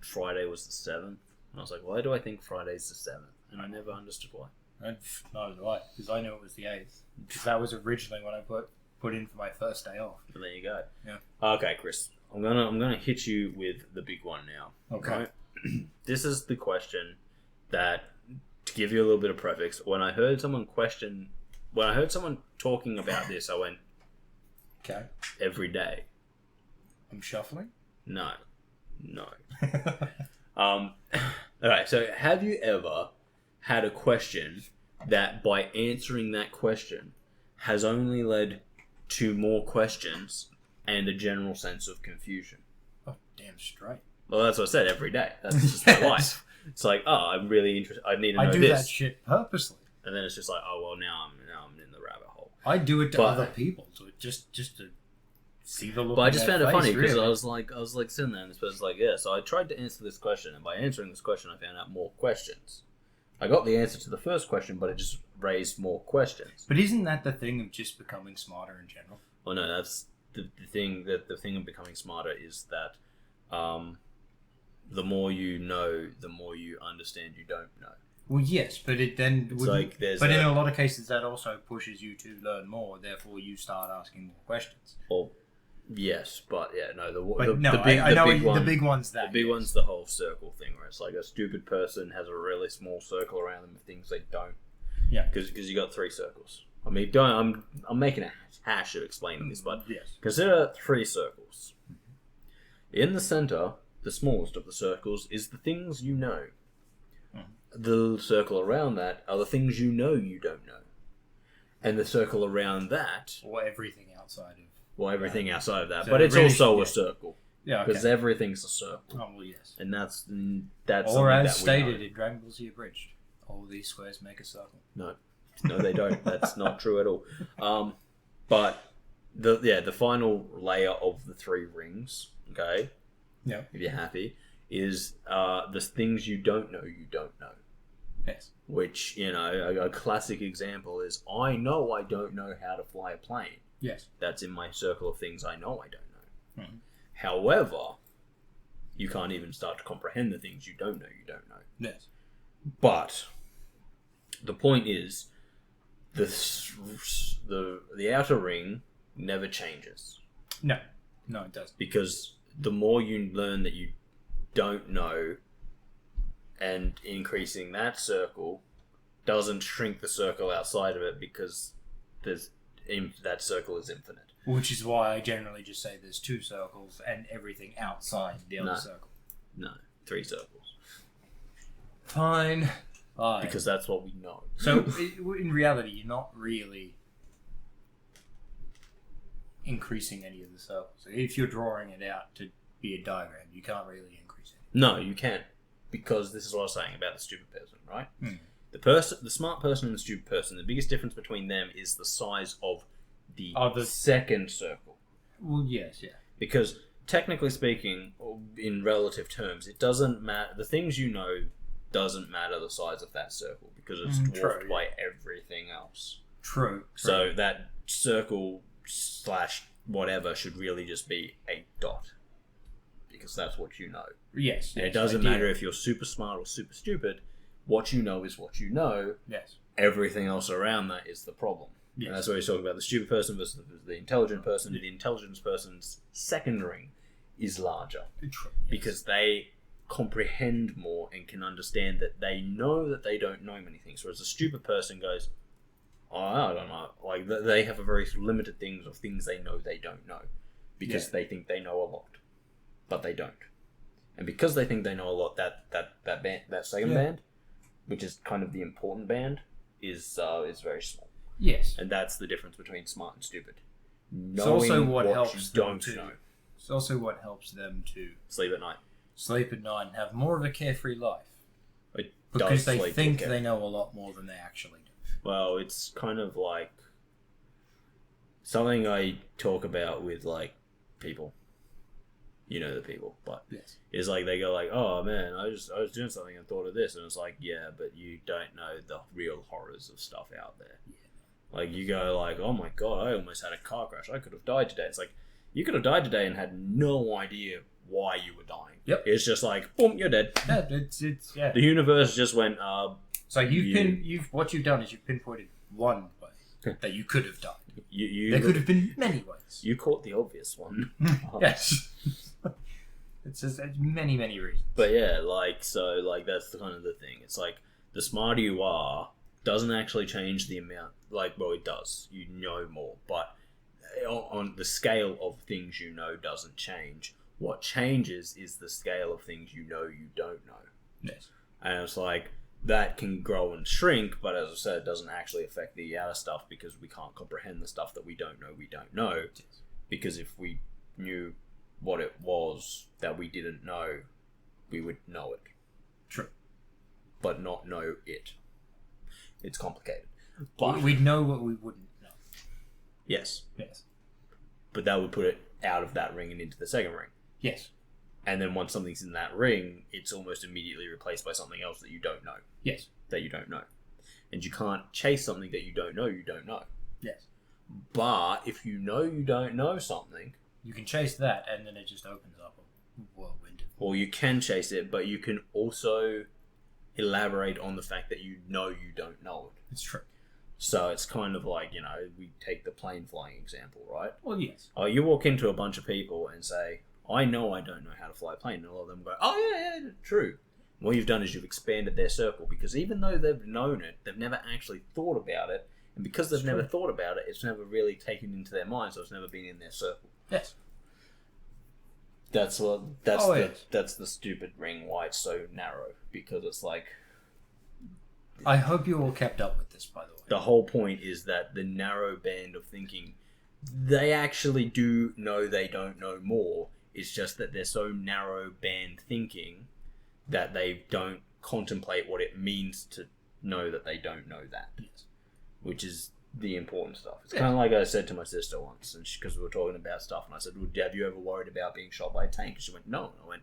S1: Friday was the 7th. And I was like, why do I think Friday's the 7th? And I never understood why.
S2: Neither do I, because I knew it was the 8th. Because that was originally when I put in for my first day off.
S1: And there you go.
S2: Yeah.
S1: Okay, Kris. I'm gonna hit you with the big one now.
S2: Okay.
S1: Right? This is the question that, to give you a little bit of prefix, when I heard someone talking about this, I went,
S2: okay.
S1: Every day.
S2: I'm shuffling?
S1: No. Alright, so have you ever had a question that by answering that question has only led to more questions and a general sense of confusion?
S2: Oh, damn straight.
S1: Well, that's what I said, every day. That's just my life. It's like, oh, I'm really interested. I need to know this.
S2: I do that shit purposely.
S1: And then it's just like, oh, well, now I'm in the rabbit hole.
S2: I do it to other people, so just to see the look.
S1: But I just found it funny because
S2: really.
S1: I was like sitting there, and this person's like, yeah. So I tried to answer this question, and by answering this question, I found out more questions. I got the answer to the first question, but it just raised more questions.
S2: But isn't that the thing of just becoming smarter in general?
S1: Well, no, that's the thing. That the thing of becoming smarter is that, the more you know, the more you understand you don't know.
S2: Well, yes, but it then
S1: it's like there's.
S2: But in a lot of cases, that also pushes you to learn more. Therefore, you start asking more questions.
S1: Well, yes, but yeah, no. The
S2: big one's
S1: one's the whole circle thing, where it's like a stupid person has a really small circle around them of things they don't.
S2: Yeah,
S1: because you got 3 circles. I mean, I'm making a hash of explaining this, but
S2: yes.
S1: Consider 3 circles. In the center, the smallest of the circles, is the things you know. The circle around that are the things you know you don't know. And the circle around that...
S2: Or everything outside of...
S1: Well, everything outside of that.
S2: So
S1: but it's
S2: really
S1: also a circle.
S2: Yeah,
S1: because everything's a circle.
S2: Oh, well, yes.
S1: And that's
S2: or as stated in Dragon Ball Z Abridged, all these squares make a circle.
S1: No, they don't. That's not true at all. But the final layer of the 3 rings, okay?
S2: Yeah.
S1: If you're happy, is the things you don't know you don't know.
S2: Yes.
S1: Which, a classic example is, I know I don't know how to fly a plane.
S2: Yes.
S1: That's in my circle of things I know I don't know.
S2: Mm-hmm.
S1: However, you can't even start to comprehend the things you don't know you don't know.
S2: Yes.
S1: But the point is, the outer ring never changes.
S2: No, it doesn't.
S1: Because the more you learn that you don't know, and increasing that circle doesn't shrink the circle outside of it, because that circle is infinite.
S2: Which is why I generally just say there's 2 circles and everything outside the other circle.
S1: No, 3 circles.
S2: Fine.
S1: Because that's what we know.
S2: So, in reality, you're not really increasing any of the circles. If you're drawing it out to be a diagram, you can't really increase it.
S1: No, you can't. Because this is what I was saying about the stupid person, right?
S2: Hmm.
S1: The smart person and the stupid person, the biggest difference between them is the size of the second circle.
S2: Well, yes, yeah.
S1: Because, technically speaking, in relative terms, it doesn't matter. The things you know doesn't matter the size of that circle, because it's dwarfed by everything else.
S2: True.
S1: So that circle / whatever should really just be a dot. Because that's what you know.
S2: Yes.
S1: And it doesn't matter if you're super smart or super stupid. What you know is what you know.
S2: Yes.
S1: Everything else around that is the problem.
S2: Yes.
S1: And that's why he's talking about the stupid person versus the intelligent person. The intelligent person's second ring is larger.
S2: True. Yes.
S1: Because they comprehend more and can understand that they know that they don't know many things. Whereas a stupid person goes, I don't know. Like, they have a very limited things of things they know they don't know. Because they think they know a lot. But they don't. And because they think they know a lot, that second band, which is kind of the important band, is very small.
S2: Yes.
S1: And that's the difference between smart and stupid.
S2: It's also what helps
S1: you
S2: them
S1: don't know.
S2: It's also what helps them to
S1: Sleep at night.
S2: Sleep at night and have more of a carefree life.
S1: It
S2: Because
S1: does
S2: they think they know a lot more than they actually do.
S1: Well, it's kind of like something I talk about with, like, people. You know the people, but
S2: yes.
S1: It's like they go like, "Oh man, I was doing something and thought of this," and it's like, "Yeah, but you don't know the real horrors of stuff out there." Yeah. Like, you go like, "Oh my god, I almost had a car crash. I could have died today." It's like, you could have died today and had no idea why you were dying.
S2: Yep.
S1: It's just like, boom, you're dead.
S2: Yeah, it's
S1: The universe just went.
S2: So what you've done is you've pinpointed one way that you could have died. There could have been many ways.
S1: You caught the obvious one.
S2: Yes. It's just many reasons.
S1: But yeah, that's the kind of the thing. It's like, the smarter you are doesn't actually change the amount. Like, well, it does. You know more, but on the scale of things you know doesn't change. What changes is the scale of things you don't know.
S2: Yes.
S1: And it's like, that can grow and shrink, but as I said, it doesn't actually affect the outer stuff because we can't comprehend the stuff that we don't know.
S2: Yes. Because
S1: if we knew what it was that we didn't know, we would know it.
S2: True.
S1: But not know it. It's complicated. But
S2: we'd know what we wouldn't know.
S1: Yes.
S2: Yes.
S1: But that would put it out of that ring and into the second ring.
S2: Yes.
S1: And then once something's in that ring, it's almost immediately replaced by something else that you don't know.
S2: Yes.
S1: That you don't know. And you can't chase something that you don't know.
S2: Yes.
S1: But if you don't know something,
S2: you can chase that, and then it just opens up a whirlwind.
S1: Or you can chase it, but you can also elaborate on the fact that you don't know it.
S2: It's true.
S1: So it's kind of like, we take the plane flying example, right?
S2: Well, yes.
S1: Oh, you walk into a bunch of people and say, I know I don't know how to fly a plane. And a lot of them go, oh, yeah, true. And what you've done is you've expanded their circle, because even though they've known it, they've never actually thought about it. And because they've never thought about it, it's never really taken into their mind, so it's never been in their circle.
S2: Yes.
S1: That's the stupid ring, why it's so narrow, because it's like...
S2: I hope you all kept up with this, by the way.
S1: The whole point is that the narrow band of thinking, they actually do know they don't know more. It's just that they're so narrow band thinking that they don't contemplate what it means to know that they don't know that.
S2: Yes.
S1: Which is the important stuff. It's kind of like I said to my sister once, and because we were talking about stuff, and I said, well, have you ever worried about being shot by a tank? And she went, no. And I went,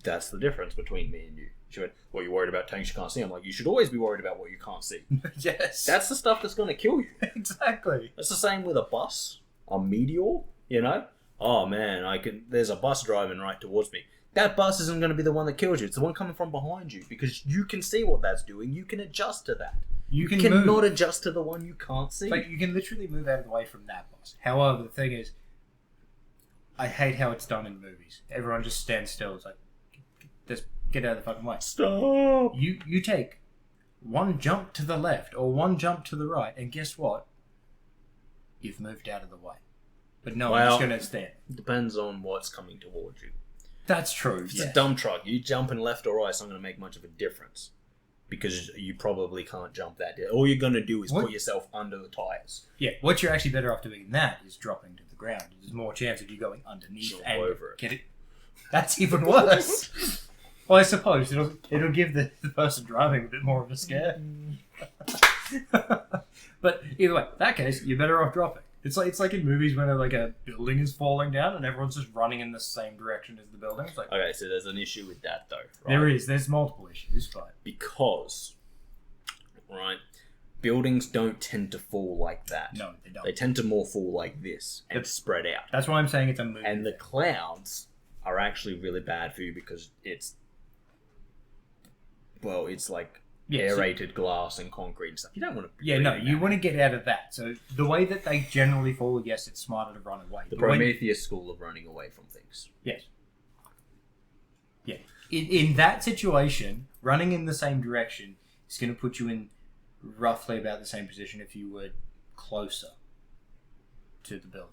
S1: that's the difference between me and you. She went, well, you're worried about tanks you can't see. I'm like, you should always be worried about what you can't see.
S2: Yes.
S1: That's the stuff that's going to kill you.
S2: Exactly.
S1: It's the same with a bus, a meteor, Oh man, there's a bus driving right towards me. That bus isn't going to be the one that kills you. It's the one coming from behind you, because you can see what that's doing. You can adjust to that. You cannot adjust to the one you can't see.
S2: Like, you can literally move out of the way from that bus. However, the thing is, I hate how it's done in movies. Everyone just stands still. It's like, just get out of the fucking way.
S1: Stop!
S2: You take one jump to the left or one jump to the right, and guess what? You've moved out of the way. But no one's going to stand.
S1: It depends on what's coming towards you.
S2: That's true.
S1: If it's a dump truck, you jumping left or right, it's not going to make much of a difference. Because you probably can't jump that down. All you're going to do is put yourself under the tyres.
S2: Yeah, what you're actually better off doing that is dropping to the ground. There's more chance of you going underneath and
S1: over it.
S2: Get it. That's even worse. Well, I suppose it'll give the person driving a bit more of a scare. But either way, in that case, you're better off dropping. It's like in movies when a building is falling down and everyone's just running in the same direction as the building. It's like,
S1: okay, so there's an issue with that though, right?
S2: There is. There's multiple issues, but
S1: because, right, buildings don't tend to fall like that.
S2: No, they don't.
S1: They tend to more fall like this and spread out.
S2: That's why I'm saying it's a movie.
S1: And the clouds are actually really bad for you because it's like aerated glass and concrete and stuff. You don't want to...
S2: you want to get out of that. So the way that they generally fall, yes, it's smarter to run away.
S1: The Prometheus school of running away from things.
S2: Yes. Yeah. In that situation, running in the same direction is going to put you in roughly about the same position if you were closer to the building.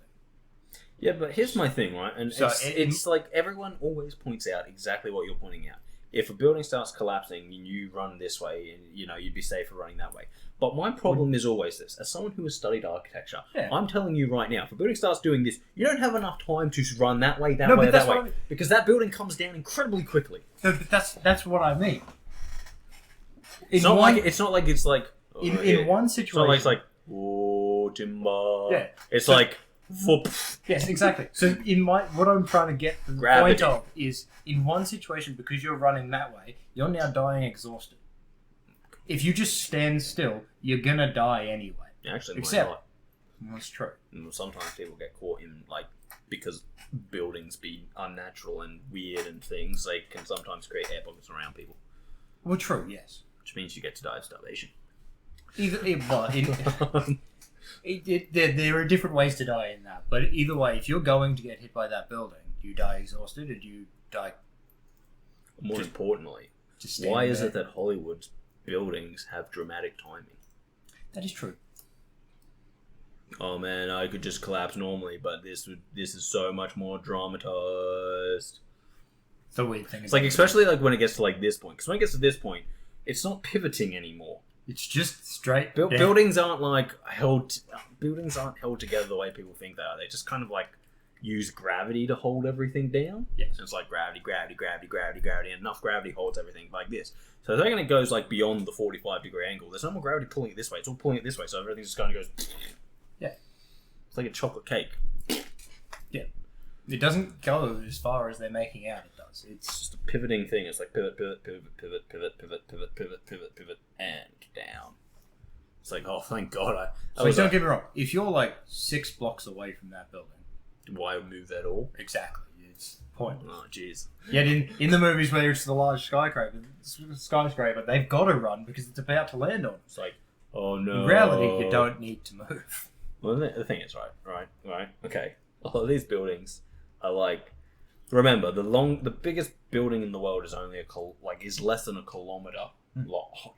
S1: Yeah, but here's my thing, right? And
S2: So
S1: it's like everyone always points out exactly what you're pointing out. If a building starts collapsing and you run this way, and you'd be safer running that way. But my problem is always this: as someone who has studied architecture, I'm telling you right now, if a building starts doing this, you don't have enough time to run that way, that way, because that building comes down incredibly quickly.
S2: No, but that's what I mean.
S1: It's not like it's like
S2: in one situation.
S1: It's not like oh timber.
S2: Yeah.
S1: It's like.
S2: Yes, exactly. So what I'm trying to get the point of is in one situation, because you're running that way, you're now dying exhausted. If you just stand still, you're gonna die anyway.
S1: Actually,
S2: except that's true.
S1: Sometimes people get caught in because buildings be unnatural and weird and things, they can sometimes create air pockets around people.
S2: Well, true, yes.
S1: Which means you get to die of starvation.
S2: There are different ways to die in that, but either way, if you're going to get hit by that building, do you die exhausted or do you die?
S1: More importantly, why is it that Hollywood's buildings have dramatic timing?
S2: That is true.
S1: Oh man, I could just collapse normally, but this is so much more dramatized.
S2: It's the weird thing.
S1: It's like, especially when it gets to this point, because when it gets to this point, it's not pivoting anymore.
S2: It's just straight.
S1: Buildings aren't held together the way people think they are. They just kind of use gravity to hold everything down.
S2: Yes.
S1: So it's like gravity, and enough gravity holds everything like this. So the second it goes beyond the 45-degree angle, there's no more gravity pulling it this way. It's all pulling it this way, so everything just kind of goes.
S2: Yeah.
S1: It's like a chocolate cake.
S2: Yeah. It doesn't go as far as they're making out it does. It's
S1: just a pivoting thing. It's like pivot, and down. It's like, oh, thank God.
S2: So don't get me wrong. If you're 6 blocks away from that building,
S1: why move at all?
S2: Exactly. It's pointless.
S1: Oh, jeez.
S2: Yet in the movies where it's the large skyscraper, they've got to run because it's about to land on.
S1: It's like, oh no.
S2: In reality, you don't need to move.
S1: Well, the thing is, right. Okay. All of these buildings are remember, the biggest building in the world is only is less than a kilometer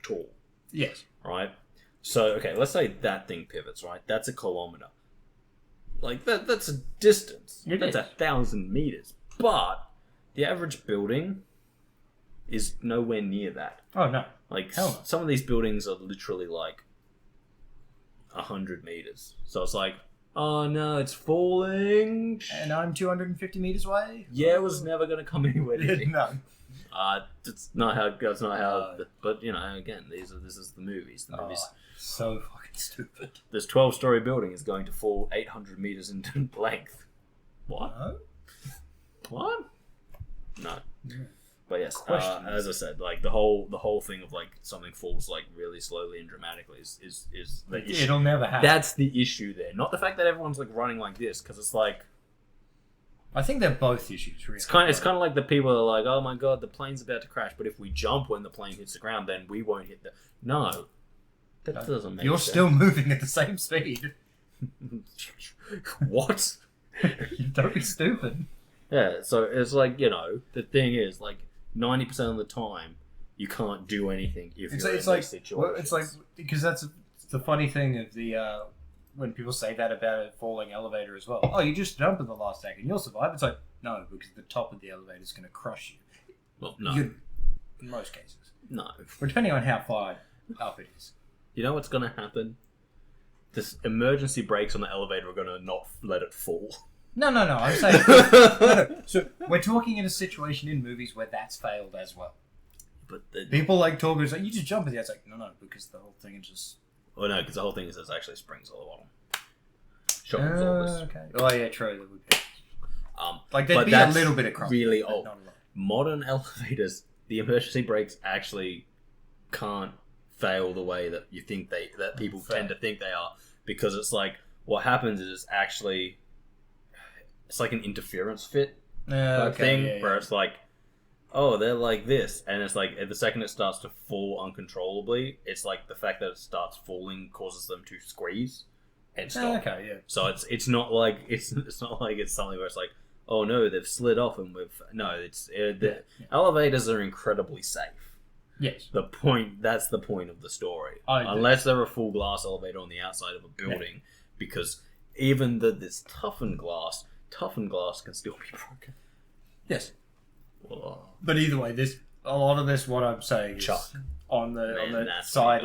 S1: tall.
S2: Yes.
S1: Right? So, okay, let's say that thing pivots, right? That's a kilometer. That's a distance. That's 1,000 meters. But the average building is nowhere near that.
S2: Oh, no. Hell no.
S1: Some of these buildings are literally 100 meters. So it's oh no, it's falling.
S2: And I'm 250 meters away?
S1: Yeah, it was never going to come anywhere near me.
S2: No.
S1: That's not how. But again, this is the movies. The movies.
S2: So fucking stupid.
S1: This 12-story building is going to fall 800 meters into length. What?
S2: No.
S1: What? No.
S2: Yeah.
S1: But yes, as I said, the whole thing of something falls really slowly and dramatically is the issue.
S2: It'll never happen.
S1: That's the issue there, not the fact that everyone's running like this, because it's
S2: I think they're both issues. Really.
S1: It's kind of like the people are oh my god, the plane's about to crash, but if we jump when the plane hits the ground, then we won't hit the. No, that doesn't make
S2: You're
S1: sense.
S2: still moving at the same speed.
S1: What?
S2: Don't be stupid.
S1: Yeah, so it's the thing is 90% of the time you can't do anything if you're in these situations.
S2: It's because that's the funny thing of the when people say that about a falling elevator as well. Oh, you just jump in the last second, you'll survive. It's no, because the top of the elevator is going to crush you.
S1: Well, no.
S2: In most cases.
S1: No.
S2: Depending on how far up it is.
S1: You know what's going to happen? This emergency brakes on the elevator are going to not let it fall.
S2: No. I'm saying. No. So we're talking in a situation in movies where that's failed as well.
S1: But
S2: people talking, you just jump in there. It's no, because the whole thing is just.
S1: Oh no, because the whole thing is there's actually springs all the bottom. Shock absorbers.
S2: Okay. Oh yeah, true. There would be. There'd
S1: but
S2: be a little bit of crump.
S1: Really old. Modern elevators, the emergency brakes actually can't fail the way that you think that people tend to think they are, because it's what happens is it's actually an interference fit thing where it's oh, they're like this, and it's the second it starts to fall uncontrollably, it's the fact that it starts falling causes them to squeeze and stop.
S2: Okay, yeah.
S1: So it's not it's not it's something where it's oh no, they've slid off and the elevators are incredibly safe.
S2: Yes.
S1: That's the point of the story.
S2: Unless
S1: they're a full glass elevator on the outside of a building, because even though there's toughened glass can still be broken.
S2: Yes.
S1: Whoa.
S2: But either way, a lot of this, what I'm saying is on the side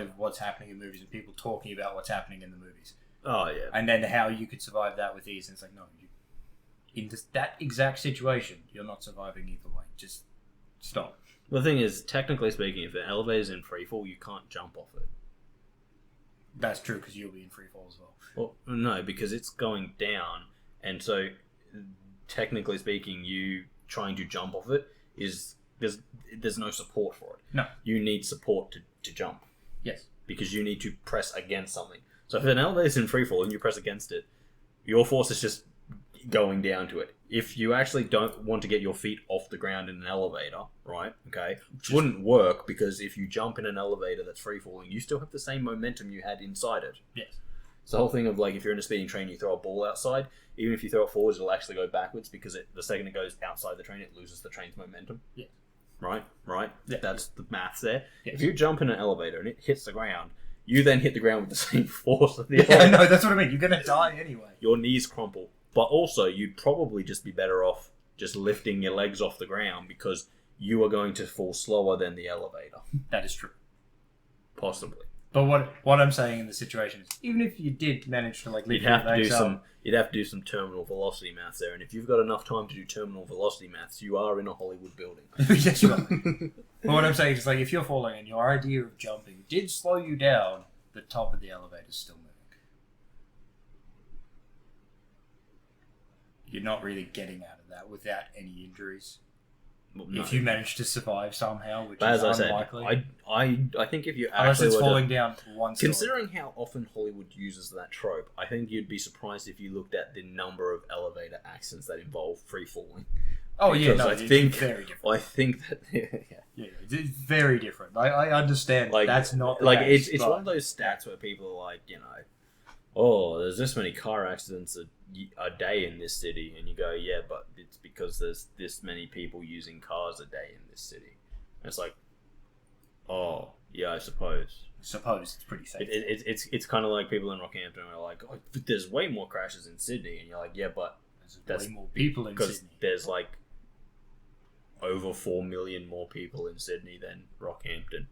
S2: of what's happening in movies and people talking about what's happening in the movies.
S1: Oh yeah.
S2: And then how you could survive that with ease. And it's like, no, in that exact situation, you're not surviving either way. Just stop.
S1: The thing is, technically speaking, if the elevator's in freefall, you can't jump off it.
S2: That's true, because you'll be in freefall as well.
S1: Well, no, because it's going down, and so technically speaking, you trying to jump off it there's no support for it.
S2: No.
S1: You need support to jump.
S2: Yes.
S1: Because you need to press against something. So if an elevator's in freefall and you press against it, your force is just going down to it. If you actually don't want to get your feet off the ground in an elevator, right? Okay, which wouldn't work, because if you jump in an elevator that's free falling, you still have the same momentum you had inside it.
S2: Yes.
S1: It's the whole thing of, like, if you're in a speeding train, you throw a ball outside. Even if you throw it forwards, it'll actually go backwards, because the second it goes outside the train, it loses the train's momentum.
S2: Yeah.
S1: Right.
S2: Yeah.
S1: That's the maths there.
S2: Yes.
S1: If you jump in an elevator and it hits the ground, you then hit the ground with the same force of the elevator.
S2: Yeah, no, that's what I mean. You're gonna die anyway.
S1: Your knees crumple. But also, you'd probably just be better off just lifting your legs off the ground, because you are going to fall slower than the elevator.
S2: That is true.
S1: Possibly.
S2: But what I'm saying in the situation is, even if you did manage to lift
S1: you'd have to do some terminal velocity maths there, and if you've got enough time to do terminal velocity maths, you are in a Hollywood building.
S2: Yes, you are. But what I'm saying is, like, if you're falling and your idea of jumping did slow you down, the top of the elevator is still moving. You're not really getting out of that without any injuries. Well, no. If you manage to survive somehow, which is unlikely.
S1: I think if you actually
S2: unless it's falling down to one story.
S1: Considering how often Hollywood uses that trope, I think you'd be surprised if you looked at the number of elevator accidents that involve free falling.
S2: Oh yeah, no,
S1: it's
S2: very different.
S1: I think that
S2: yeah, it's very different. I understand, like, that's not the case,
S1: it's one of those stats where people are like, oh, there's this many car accidents a day in this city, and you go, yeah, but it's because there's this many people using cars a day in this city. And it's like, oh, yeah, I suppose it's
S2: pretty safe.
S1: It's kind of like people in Rockhampton are like, oh, but there's way more crashes in Sydney, and you're like, yeah, but
S2: there's way more people in Sydney.
S1: There's like over 4 million more people in Sydney than Rockhampton,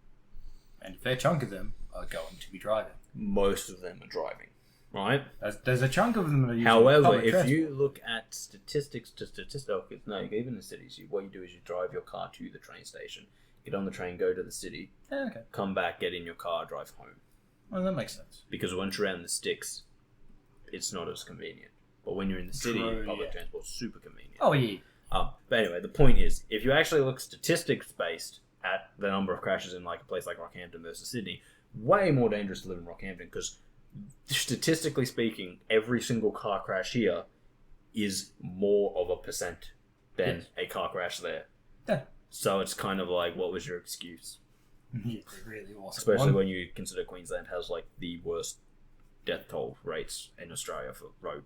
S2: and a fair chunk of them are going to be driving.
S1: Most of them are driving. Right?
S2: There's a chunk of them that are using
S1: However, if you look at statistics, no, even in cities, what you do is you drive your car to the train station, get on the train, go to the city, come back, get in your car, drive home.
S2: Well, that makes sense.
S1: Because once you're around the sticks, it's not as convenient. But when you're in the city, public transport's super convenient.
S2: Oh, yeah.
S1: But anyway, the point is, if you actually look statistics-based at the number of crashes in like a place like Rockhampton versus Sydney, way more dangerous to live in Rockhampton, because statistically speaking, every single car crash here is more of a percent than a car crash there. Yeah. So it's kind of like, what was your excuse?
S2: Yeah, it really was.
S1: Especially when you consider Queensland has like the worst death toll rates in Australia for road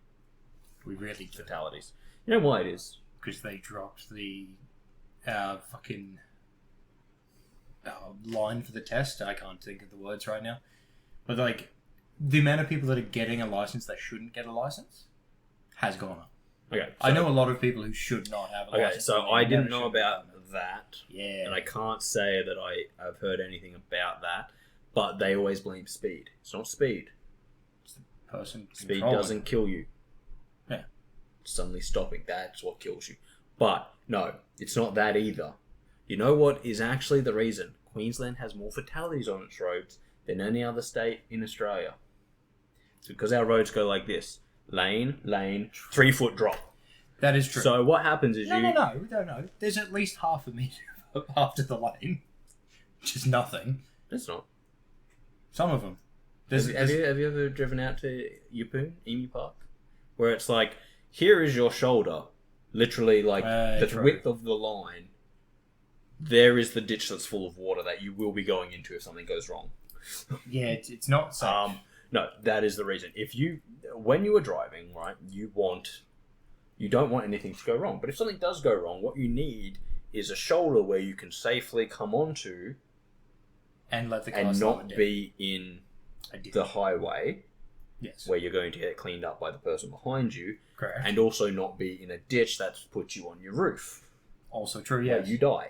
S1: fatalities. You know why it is?
S2: Because they dropped the fucking line for the test. I can't think of the words right now. But like, the amount of people that are getting a license that shouldn't get a license has gone up.
S1: Okay, so,
S2: I know a lot of people who should not have a license.
S1: Okay, so I didn't know about that.
S2: Yeah.
S1: And I can't say that I've heard anything about that, but they always blame speed. It's not speed.
S2: It's the person
S1: Speed doesn't kill you.
S2: Yeah.
S1: Suddenly stopping, that's what kills you. But, no, it's not that either. You know what is actually the reason Queensland has more fatalities on its roads than any other state in Australia? It's because our roads go like this. Lane, 3-foot drop.
S2: That is true.
S1: So what happens is
S2: No. There's at least half a metre after the lane. Which is nothing.
S1: It's not.
S2: Some of them.
S1: Have you ever driven out to Yeppoon, Emu Park? Where it's like, here is your shoulder. Literally like the width of the line. There is the ditch that's full of water that you will be going into if something goes wrong.
S2: Yeah, it's not safe.
S1: No, that is the reason. When you are driving, right, you want you don't want anything to go wrong. But if something does go wrong, what you need is a shoulder where you can safely come onto
S2: and let the car
S1: and not be in the highway.
S2: Yes.
S1: Where you're going to get cleaned up by the person behind you.
S2: Correct.
S1: And also not be in a ditch that's put you on your roof.
S2: Also true, yes.
S1: Where you die.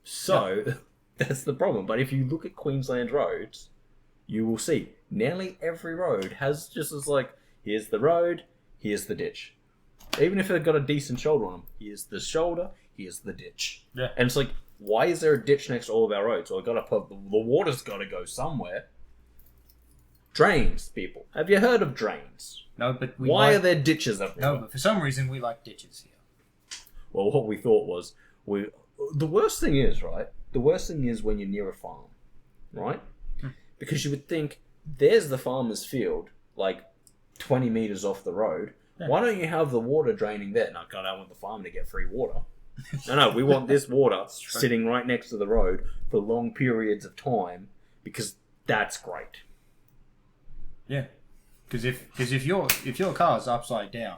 S1: So, that's the problem. But if you look at Queensland roads, you will see nearly every road has just as like, here's the road, here's the ditch. Even if they've got a decent shoulder on them, here's the shoulder, here's the ditch.
S2: Yeah.
S1: And it's like, why is there a ditch next to all of our roads? Well, the water's got to go somewhere. Drains, people. Have you heard of drains?
S2: No, but
S1: why are there ditches everywhere?
S2: No, but for some reason we like ditches here.
S1: Well, what we thought was, the worst thing is, right? The worst thing is when you're near a farm, right? Because you would think, there's the farmer's field, like 20 metres off the road. Yeah. Why don't you have the water draining there? No, God, I want the farmer to get free water. No, we want this water sitting right next to the road for long periods of time because that's great.
S2: Yeah, because if your car's upside down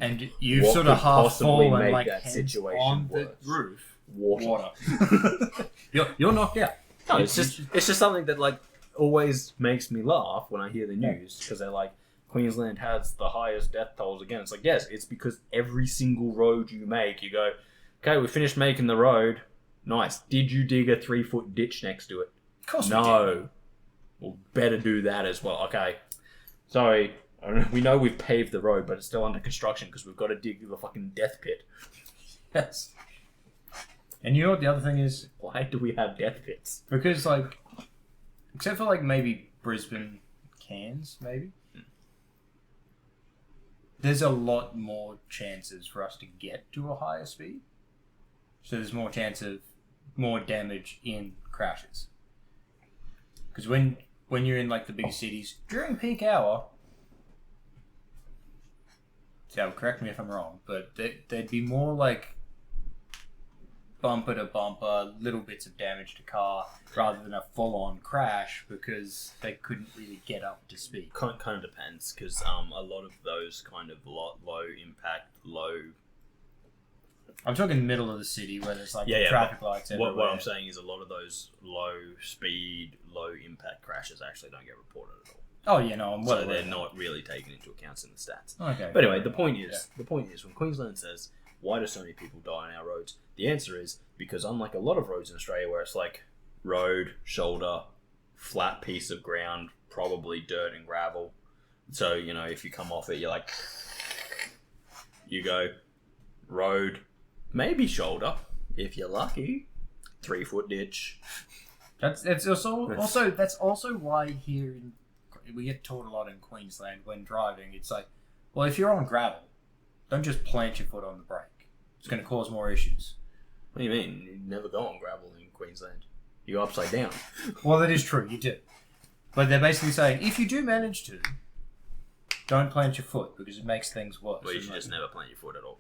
S2: and you sort of half fall and like heads on the roof, water. you're knocked out.
S1: No, it's just something that like always makes me laugh when I hear the news because they're like, Queensland has the highest death tolls again. It's like, yes, it's because every single road you make, you go, okay, we finished making the road. Nice. Did you dig a 3-foot ditch next to it?
S2: Of course
S1: no.
S2: We did.
S1: We'll better do that as well. Okay. Sorry. We know we've paved the road, but it's still under construction because we've got to dig the fucking death pit.
S2: Yes. And you know what the other thing is?
S1: Why do we have death pits?
S2: Because, like, except for, like, maybe Brisbane, Cairns, maybe, there's a lot more chances for us to get to a higher speed. So there's more chance of more damage in crashes. Because when you're in, like, the bigger cities, during peak hour, so correct me if I'm wrong, but there'd be more, like, bumper to bumper, little bits of damage to car, rather than a full-on crash because they couldn't really get up to speed.
S1: Kind of depends, because a lot of those kind of low impact,
S2: I'm talking middle of the city where there's like traffic lights everywhere.
S1: What I'm saying is a lot of those low speed, low impact crashes actually don't get reported at all.
S2: Oh yeah, no,
S1: so they're not really taken into account in the stats.
S2: Okay.
S1: But anyway, the point is when Queensland says, why do so many people die on our roads? The answer is because unlike a lot of roads in Australia where it's like road, shoulder, flat piece of ground, probably dirt and gravel. So, you know, if you come off it, you're like, you go road, maybe shoulder, if you're lucky, 3-foot ditch.
S2: That's also why here we get taught a lot in Queensland when driving. It's like, well, if you're on gravel, don't just plant your foot on the brake. It's going to cause more issues.
S1: What do you mean? You never go on gravel in Queensland. You go upside down.
S2: Well, that is true. You do. But they're basically saying, if you do manage to, don't plant your foot because it makes things worse.
S1: Well, you should just never plant your foot at all.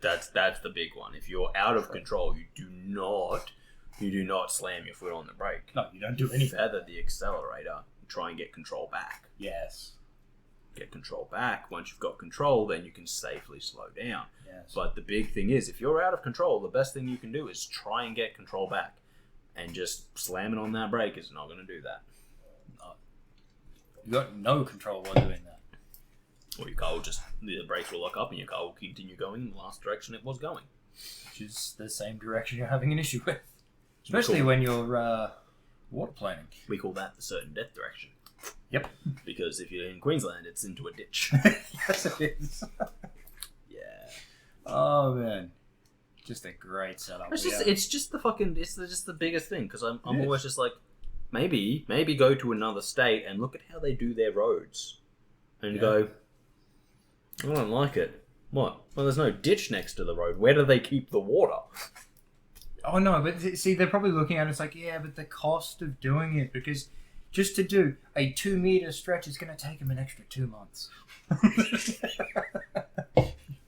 S1: That's the big one. If you're out of control, you do not slam your foot on the brake.
S2: No, you don't do anything.
S1: Feather the accelerator and try and get control back.
S2: Yes.
S1: Get control back. Once you've got control, then you can safely slow down.
S2: Yes.
S1: But the big thing is, if you're out of control, the best thing you can do is try and get control back. And just slamming on that brake is not going to do that.
S2: No. You got no control while doing that.
S1: Or your car will the brakes will lock up and your car will continue going in the last direction it was going.
S2: Which is the same direction you're having an issue with. Especially when you're water planing.
S1: We call that the certain death direction.
S2: Yep.
S1: Because if you're in Queensland, it's into a ditch.
S2: Yes, it is.
S1: Yeah.
S2: Oh, man. Just a great setup.
S1: It's just the biggest thing, because I'm always just like, maybe go to another state and look at how they do their roads. And go, I don't like it. What? Well, there's no ditch next to the road. Where do they keep the water?
S2: Oh, no, but see, they're probably looking at it, it's like, yeah, but the cost of doing it, because just to do a 2-meter stretch is going to take them an extra 2 months.
S1: What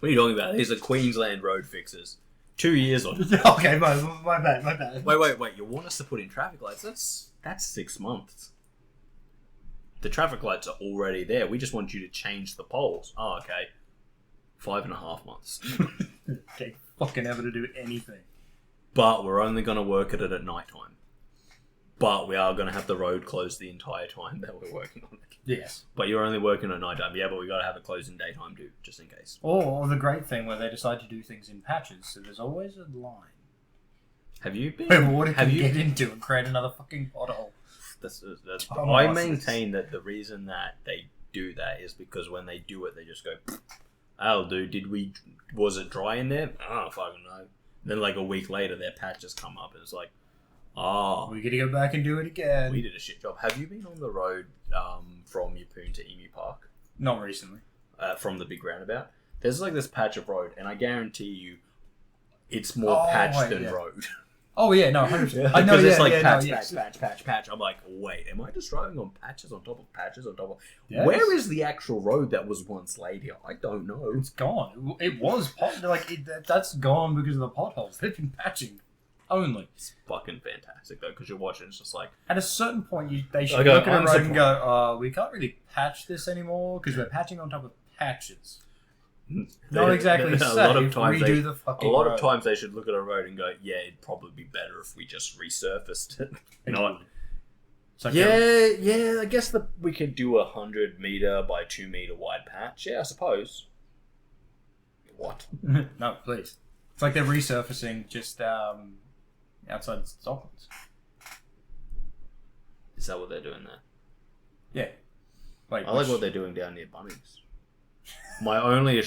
S1: are you talking about? These are Queensland road fixes. 2 years on.
S2: Okay, my bad.
S1: Wait. You want us to put in traffic lights? That's 6 months. The traffic lights are already there. We just want you to change the poles. Oh, okay. 5.5 months.
S2: Take fucking ever to do anything.
S1: But we're only going to work at it at night time. But we are going to have the road closed the entire time that we're working on it.
S2: Yes.
S1: But you're only working at night time. Yeah, but we got to have it closed in daytime too, just in case.
S2: Or the great thing where they decide to do things in patches, so there's always a line.
S1: Have you been?
S2: Where water can get into and create another fucking pothole.
S1: I maintain that the reason that they do that is because when they do it, they just go, "Oh, dude, was it dry in there? I don't fucking know." Then like a week later, their patches come up and it's like,
S2: we gotta go back and do it again.
S1: We did a shit job. Have you been on the road from Yeppoon to Emu Park?
S2: Not recently.
S1: From the big roundabout? There's like this patch of road, and I guarantee you, it's more patch than road.
S2: Oh yeah, no, 100%.
S1: I know, it's like patch. I'm like, wait, am I just driving on patches on top of patches on top of? Yes. Where is the actual road that was once laid here? I don't know.
S2: It's gone. It was that's gone because of the potholes. They've been patching only.
S1: It's fucking fantastic though, because you're watching. It's just like
S2: at a certain point, they should look at a road and go, we can't really patch this anymore because we're patching on top of patches. Not exactly safe. A lot of
S1: times they should look at a road and go, yeah, it'd probably be better if we just resurfaced it. I guess we could do 100 meter by 2 meter wide patch. Yeah, I suppose. What?
S2: No, please. It's like they're resurfacing just outside Stocklands.
S1: Is that what they're doing there?
S2: Yeah. Wait,
S1: I like what they're doing down near Bunnings. My only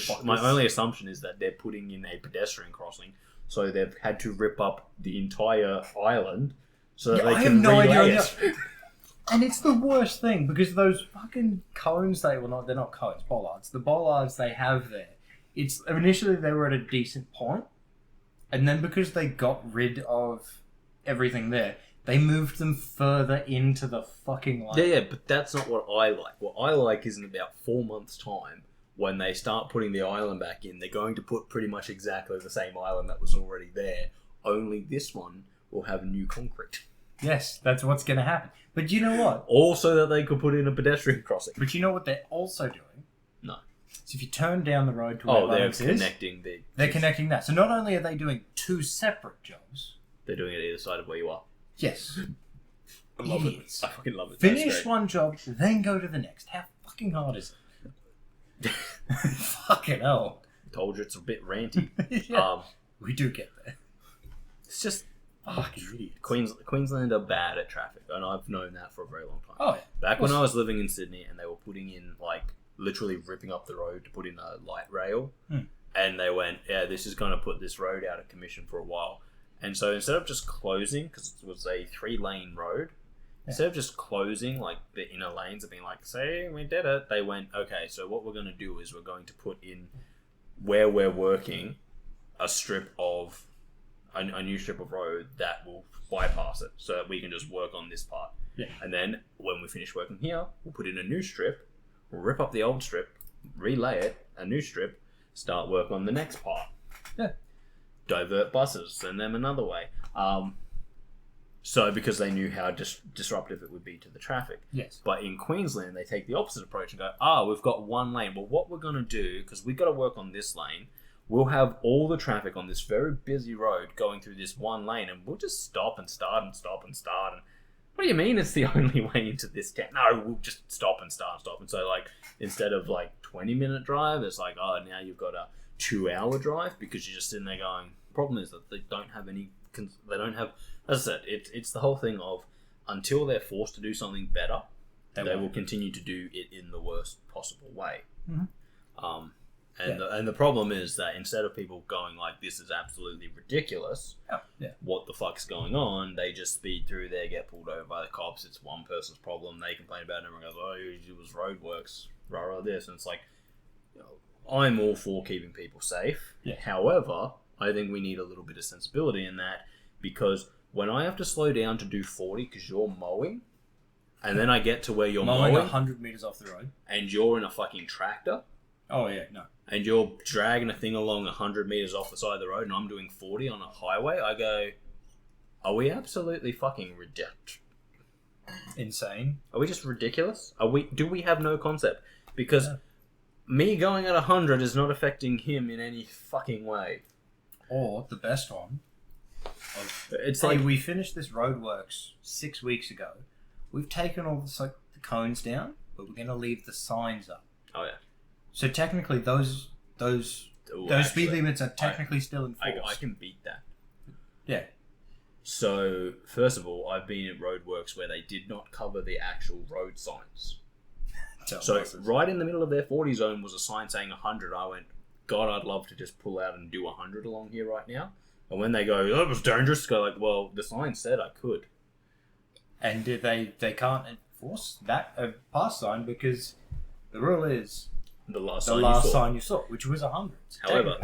S1: assumption is that they're putting in a pedestrian crossing, so they've had to rip up the entire island so that they can relay it.
S2: And it's the worst thing because those fucking cones they're not cones, bollards. The bollards they have there. It's initially they were at a decent point, and then because they got rid of everything there, they moved them further into the fucking line.
S1: Yeah, but that's not what I like. What I like is in about 4 months' time, when they start putting the island back in, they're going to put pretty much exactly the same island that was already there, only this one will have new concrete.
S2: Yes, that's what's going to happen. But you know what?
S1: Also that they could put in a pedestrian crossing.
S2: But you know what they're also doing?
S1: No.
S2: So if you turn down the road to where Bunnings is, they're connecting that. So not only are they doing 2 separate jobs,
S1: they're doing it either side of where you are.
S2: Yes.
S1: I love it. I fucking love it.
S2: Finish one job, then go to the next. How fucking hard is it? Fucking hell.
S1: Told you it's a bit ranty.
S2: Yeah. We do get there.
S1: It's just
S2: fucking idiots.
S1: Queensland are bad at traffic, and I've known that for a very long time.
S2: Oh yeah.
S1: Back when I was living in Sydney, and they were putting in literally ripping up the road to put in a light rail, and they went, "Yeah, this is going to put this road out of commission for a while." And so instead of just closing, because it was a 3-lane road. Instead of just closing the inner lanes and being like, "See, we did it," they went, "Okay, so what we're going to do is we're going to put in where we're working a new strip of road that will bypass it, so that we can just work on this part.
S2: Yeah.
S1: And then when we finish working here, we'll put in a new strip, we'll rip up the old strip, relay it, a new strip, start work on the next part.
S2: Yeah.
S1: Divert buses, send them another way." So, because they knew how disruptive it would be to the traffic.
S2: Yes.
S1: But in Queensland, they take the opposite approach and go, we've got one lane. Well, what we're going to do, because we've got to work on this lane, we'll have all the traffic on this very busy road going through this one lane, and we'll just stop and start and stop and start. And what do you mean it's the only way into this town? No, we'll just stop and start and stop. And so, instead of 20-minute drive, it's now you've got a 2-hour drive because you're just sitting there going, problem is that they don't have any... They don't have, as I said, it's the whole thing of until they're forced to do something better, they will continue to do it in the worst possible way.
S2: Mm-hmm.
S1: And the problem is that instead of people going this is absolutely ridiculous, what the fuck's going on, they just speed through there, get pulled over by the cops. It's one person's problem. They complain about it, and everyone goes, it was roadworks, rah this, and it's I'm all for keeping people safe.
S2: Yeah.
S1: However, I think we need a little bit of sensibility in that, because when I have to slow down to do 40 because you're mowing, and then I get to where you're mowing
S2: 100 meters off the road,
S1: and you're in a fucking tractor.
S2: Oh yeah, no.
S1: And you're dragging a thing along 100 meters off the side of the road, and I'm doing 40 on a highway. I go, are we absolutely fucking ridiculous?
S2: Insane?
S1: Are we just ridiculous? Do we have no concept? Because me going at 100 is not affecting him in any fucking way.
S2: Or the best one.
S1: It's
S2: Hey,
S1: like
S2: we finished this roadworks 6 weeks ago. We've taken all the cones down, but we're going to leave the signs up.
S1: oh yeah.
S2: So technically, those
S1: Ooh,
S2: speed
S1: actually,
S2: limits are technically still enforced.
S1: I can beat that.
S2: Yeah.
S1: So first of all, I've been at roadworks where they did not cover the actual road signs. So right in the middle of their 40 zone was a sign saying 100. I went, God, I'd love to just pull out and do 100 along here right now. And when they go, that was dangerous, go like, well, the sign said I could.
S2: And they can't enforce that pass sign because the rule is
S1: The last
S2: sign you saw, which was 100.
S1: However,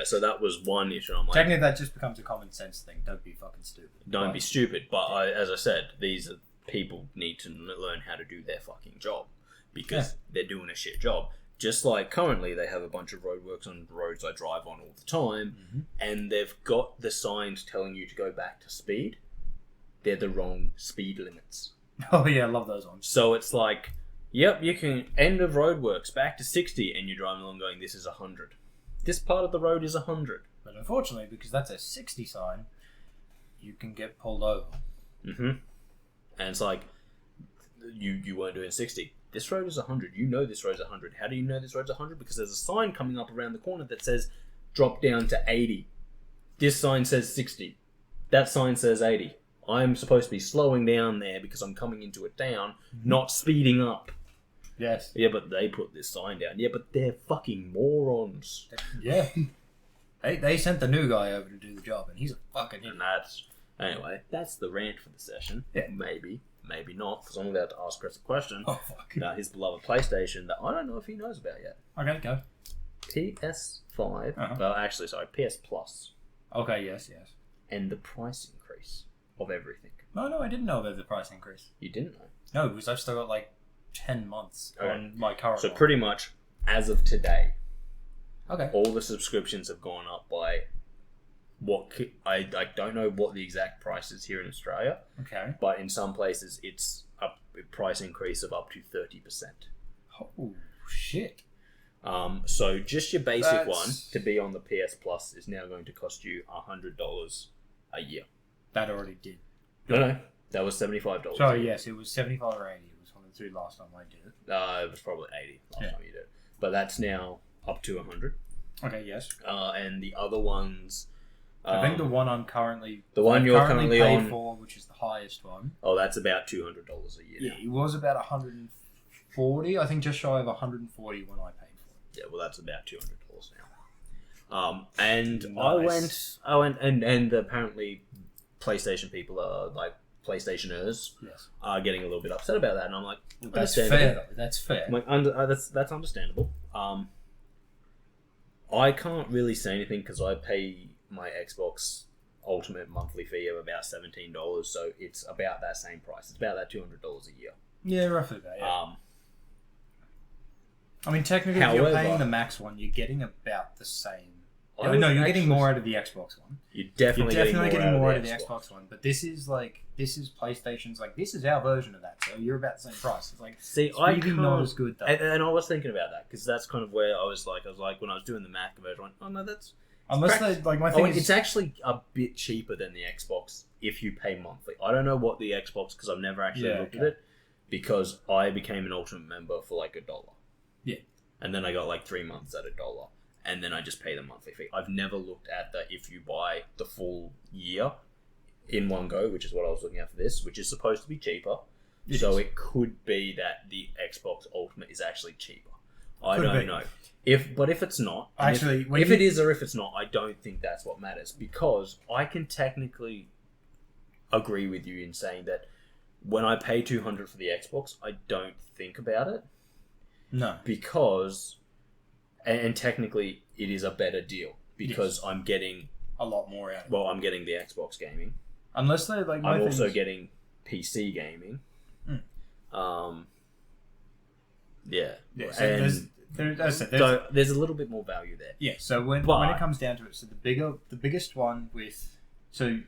S1: so that was one issue. I'm like,
S2: technically, that just becomes a common sense thing. Don't be fucking stupid.
S1: Don't be stupid. But as I said, these people need to learn how to do their fucking job because they're doing a shit job. Just like currently, they have a bunch of roadworks on roads I drive on all the time, and they've got the signs telling you to go back to speed. They're the wrong speed limits.
S2: Oh yeah, I love those ones.
S1: So it's like, yep, you can end of roadworks back to 60, and you're driving along going, this is 100. This part of the road is 100.
S2: But unfortunately, because that's a 60 sign, you can get pulled over.
S1: And it's like, you weren't doing 60. This road is 100. You know this road's 100. How do you know this road's 100? Because there's a sign coming up around the corner that says, drop down to 80. This sign says 60. That sign says 80. I'm supposed to be slowing down there because I'm coming into a town, not speeding up.
S2: Yes.
S1: Yeah, but they put this sign down. Yeah, but they're fucking morons.
S2: Yeah. They sent the new guy over to do the job, and he's a fucking idiot.
S1: Anyway, that's the rant for the session.
S2: Yeah.
S1: Maybe not, because I'm about to ask Kris a question
S2: Oh, fuck.
S1: about his beloved PlayStation that I don't know if he knows about yet.
S2: Okay, go.
S1: PS5. Well, actually, sorry, PS Plus.
S2: Okay, yes.
S1: And the price increase of everything.
S2: No, I didn't know about the price increase.
S1: You didn't know?
S2: No, because I've still got like 10 months on my current
S1: So
S2: one.
S1: pretty much, as of today,
S2: Okay.
S1: all the subscriptions have gone up by I don't know what the exact price is here in Australia,
S2: Okay.
S1: but in some places it's a price increase of up to 30%.
S2: Oh, shit.
S1: So just your basic
S2: That's-
S1: one to be on the PS Plus is now going to cost you $100 a year.
S2: That already did.
S1: No, that was $75.
S2: Sorry, yes, it was 75 or 80. It was one of the two last time I did it.
S1: It was probably 80 last time you did it, but that's now up to 100.
S2: Okay, yes.
S1: And the other ones,
S2: I think the one I'm currently...
S1: the one you're currently
S2: paid
S1: on,
S2: for, which is the highest one.
S1: oh, that's about $200 a year.
S2: Yeah,
S1: now.
S2: it was about 140. I think just shy of 140 when I paid for it.
S1: Yeah, well, that's about $200 now. And
S2: Nice.
S1: I went, and apparently PlayStation people are like PlayStationers
S2: Yes.
S1: are getting a little bit upset about that, and I'm like,
S2: That's
S1: understandable.
S2: fair, though. That's fair.
S1: I'm like, that's understandable. I can't really say anything because I pay my Xbox Ultimate monthly fee of about $17, so it's about that same price. It's about that $200 a year.
S2: Yeah, roughly that, yeah. I mean, technically, if
S1: however-
S2: you're paying the max one, you're getting about the same.
S1: I would
S2: No, you're getting
S1: actually-
S2: more out of the Xbox one.
S1: You're
S2: You're
S1: definitely
S2: getting more out of the
S1: Xbox.
S2: Xbox one. But this is PlayStation's this is our version of that. So you're about the same price. It's like,
S1: See,
S2: it's
S1: I
S2: really
S1: can't,
S2: not as good though.
S1: and I was thinking about that because that's kind of where I was like when I was doing the Mac conversion, I went, oh no, that's
S2: Unless
S1: correct.
S2: they, like, my thing is...
S1: it's actually a bit cheaper than the Xbox if you pay monthly. I don't know what the Xbox, because I've never actually looked at it, because I became an Ultimate member for like $1.
S2: Yeah.
S1: And then I got like 3 months at $1, and then I just pay the monthly fee. I've never looked at the if you buy the full year in one go, which is what I was looking at for this, which is supposed to be cheaper. So it could be that the Xbox Ultimate is actually cheaper. I don't know. If it's not,
S2: Actually,
S1: if it is or if it's not, I don't think that's what matters, because I can technically agree with you in saying that when I pay $200 for the Xbox, I don't think about it.
S2: No.
S1: Because, and technically, it is a better deal because I'm getting
S2: a lot more out of it.
S1: Well, I'm getting the Xbox gaming.
S2: Unless they like.
S1: I'm also getting PC gaming. Yeah.
S2: So
S1: And there's a little bit more value there.
S2: Yeah. So when it comes down to it, so the biggest one with so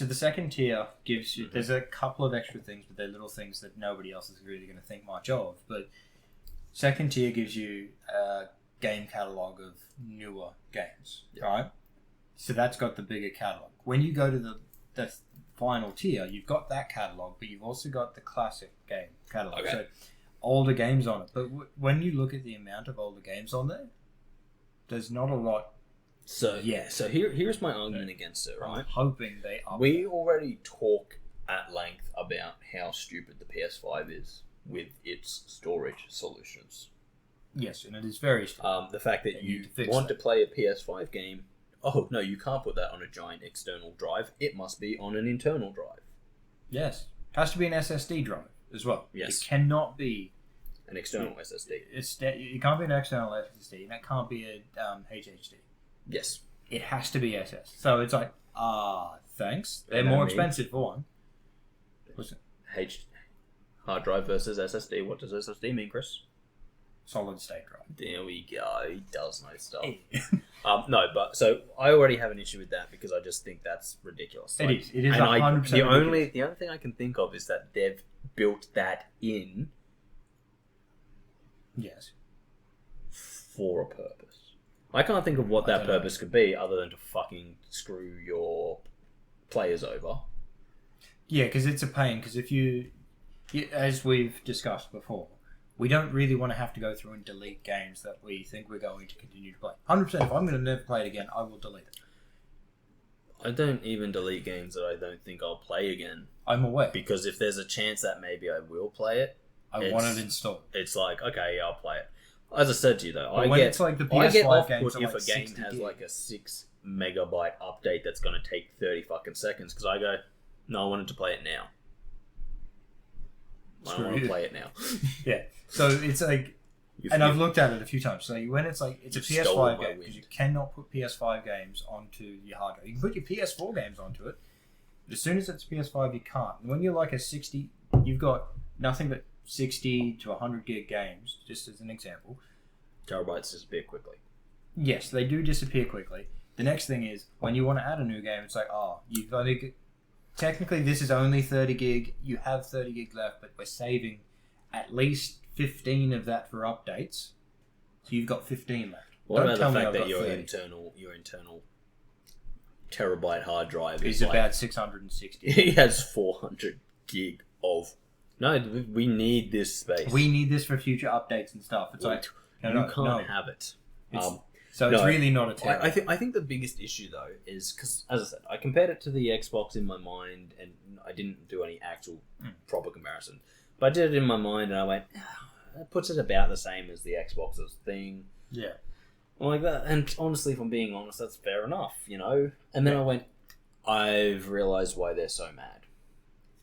S2: the second tier gives you. There's a couple of extra things, but they're little things that nobody else is really going to think much of. But Second tier gives you a game catalog of newer games, right? So that's got the bigger catalog. When you go to the final tier, you've got that catalog, but you've also got the classic game catalog.
S1: Okay.
S2: So older games on it. But when you look at the amount of older games on there, there's not a lot.
S1: So here's my argument against it, right?
S2: I'm hoping they up.
S1: We already talk at length about how stupid the PS5 is with its storage solutions.
S2: Yes, and it is very stupid.
S1: The fact that you want to play a PS5 game, oh no, you can't put that on a giant external drive. It must be on an internal drive.
S2: Yes, it has to be an SSD drive as well.
S1: Yes,
S2: it cannot be
S1: an external SSD.
S2: It can't be an external SSD, and it can't be a HHD.
S1: Yes,
S2: it has to be SS. So it's like, thanks. They're more expensive for one. What's it?
S1: Hard drive versus SSD. What does SSD mean, Kris?
S2: Solid state drive.
S1: There we go. He does know stuff. No, but so I already have an issue with that because I just think that's ridiculous.
S2: It is 100%.
S1: The only thing I can think of is that they've built that in.
S2: Yes.
S1: For a purpose. I can't think of what that purpose could be other than to fucking screw your players over.
S2: Yeah, because it's a pain. Because if you, as we've discussed before, we don't really want to have to go through and delete games that we think we're going to continue to play. 100%. If I'm going to never play it again, I will delete it.
S1: I don't even delete games that I don't think I'll play again.
S2: I'm aware.
S1: Because if there's a chance that maybe I will play it,
S2: I want it installed.
S1: It's like, okay, yeah, I'll play it. As I said to you though,
S2: it's like the PS5
S1: I get off
S2: games
S1: if
S2: like
S1: a game has like a 6 megabyte update that's going to take 30 fucking seconds because I go, no, I wanted to play it now. I don't want to play it now.
S2: Yeah. So it's like, I've looked at it a few times. So when it's like, it's a PS5 game because you cannot put PS5 games onto your hard drive. You can put your PS4 games onto it. But as soon as it's PS5, you can't. And when you're like a 60, you've got nothing but 60 to 100 gig games, just as an example.
S1: Terabytes disappear quickly.
S2: Yes, they do disappear quickly. The next thing is, when you want to add a new game, it's like, you've only... Technically, this is only 30 gig. You have 30 gig left, but we're saving at least 15 of that for updates. So you've got 15 left.
S1: What about the fact that your internal terabyte hard drive
S2: is about 660?
S1: It has 400 gig of... No, we need this space.
S2: We need this for future updates and stuff. It's like...
S1: You can't have it.
S2: It's really not a terabyte.
S1: I think the biggest issue, though, is... Because, as I said, I compared it to the Xbox in my mind, and I didn't do any actual proper comparison. But I did it in my mind, and I went, that puts it about the same as the Xbox's thing.
S2: Yeah.
S1: I'm like that. And honestly, if I'm being honest, that's fair enough, you know? And then I went, I've realised why they're so mad.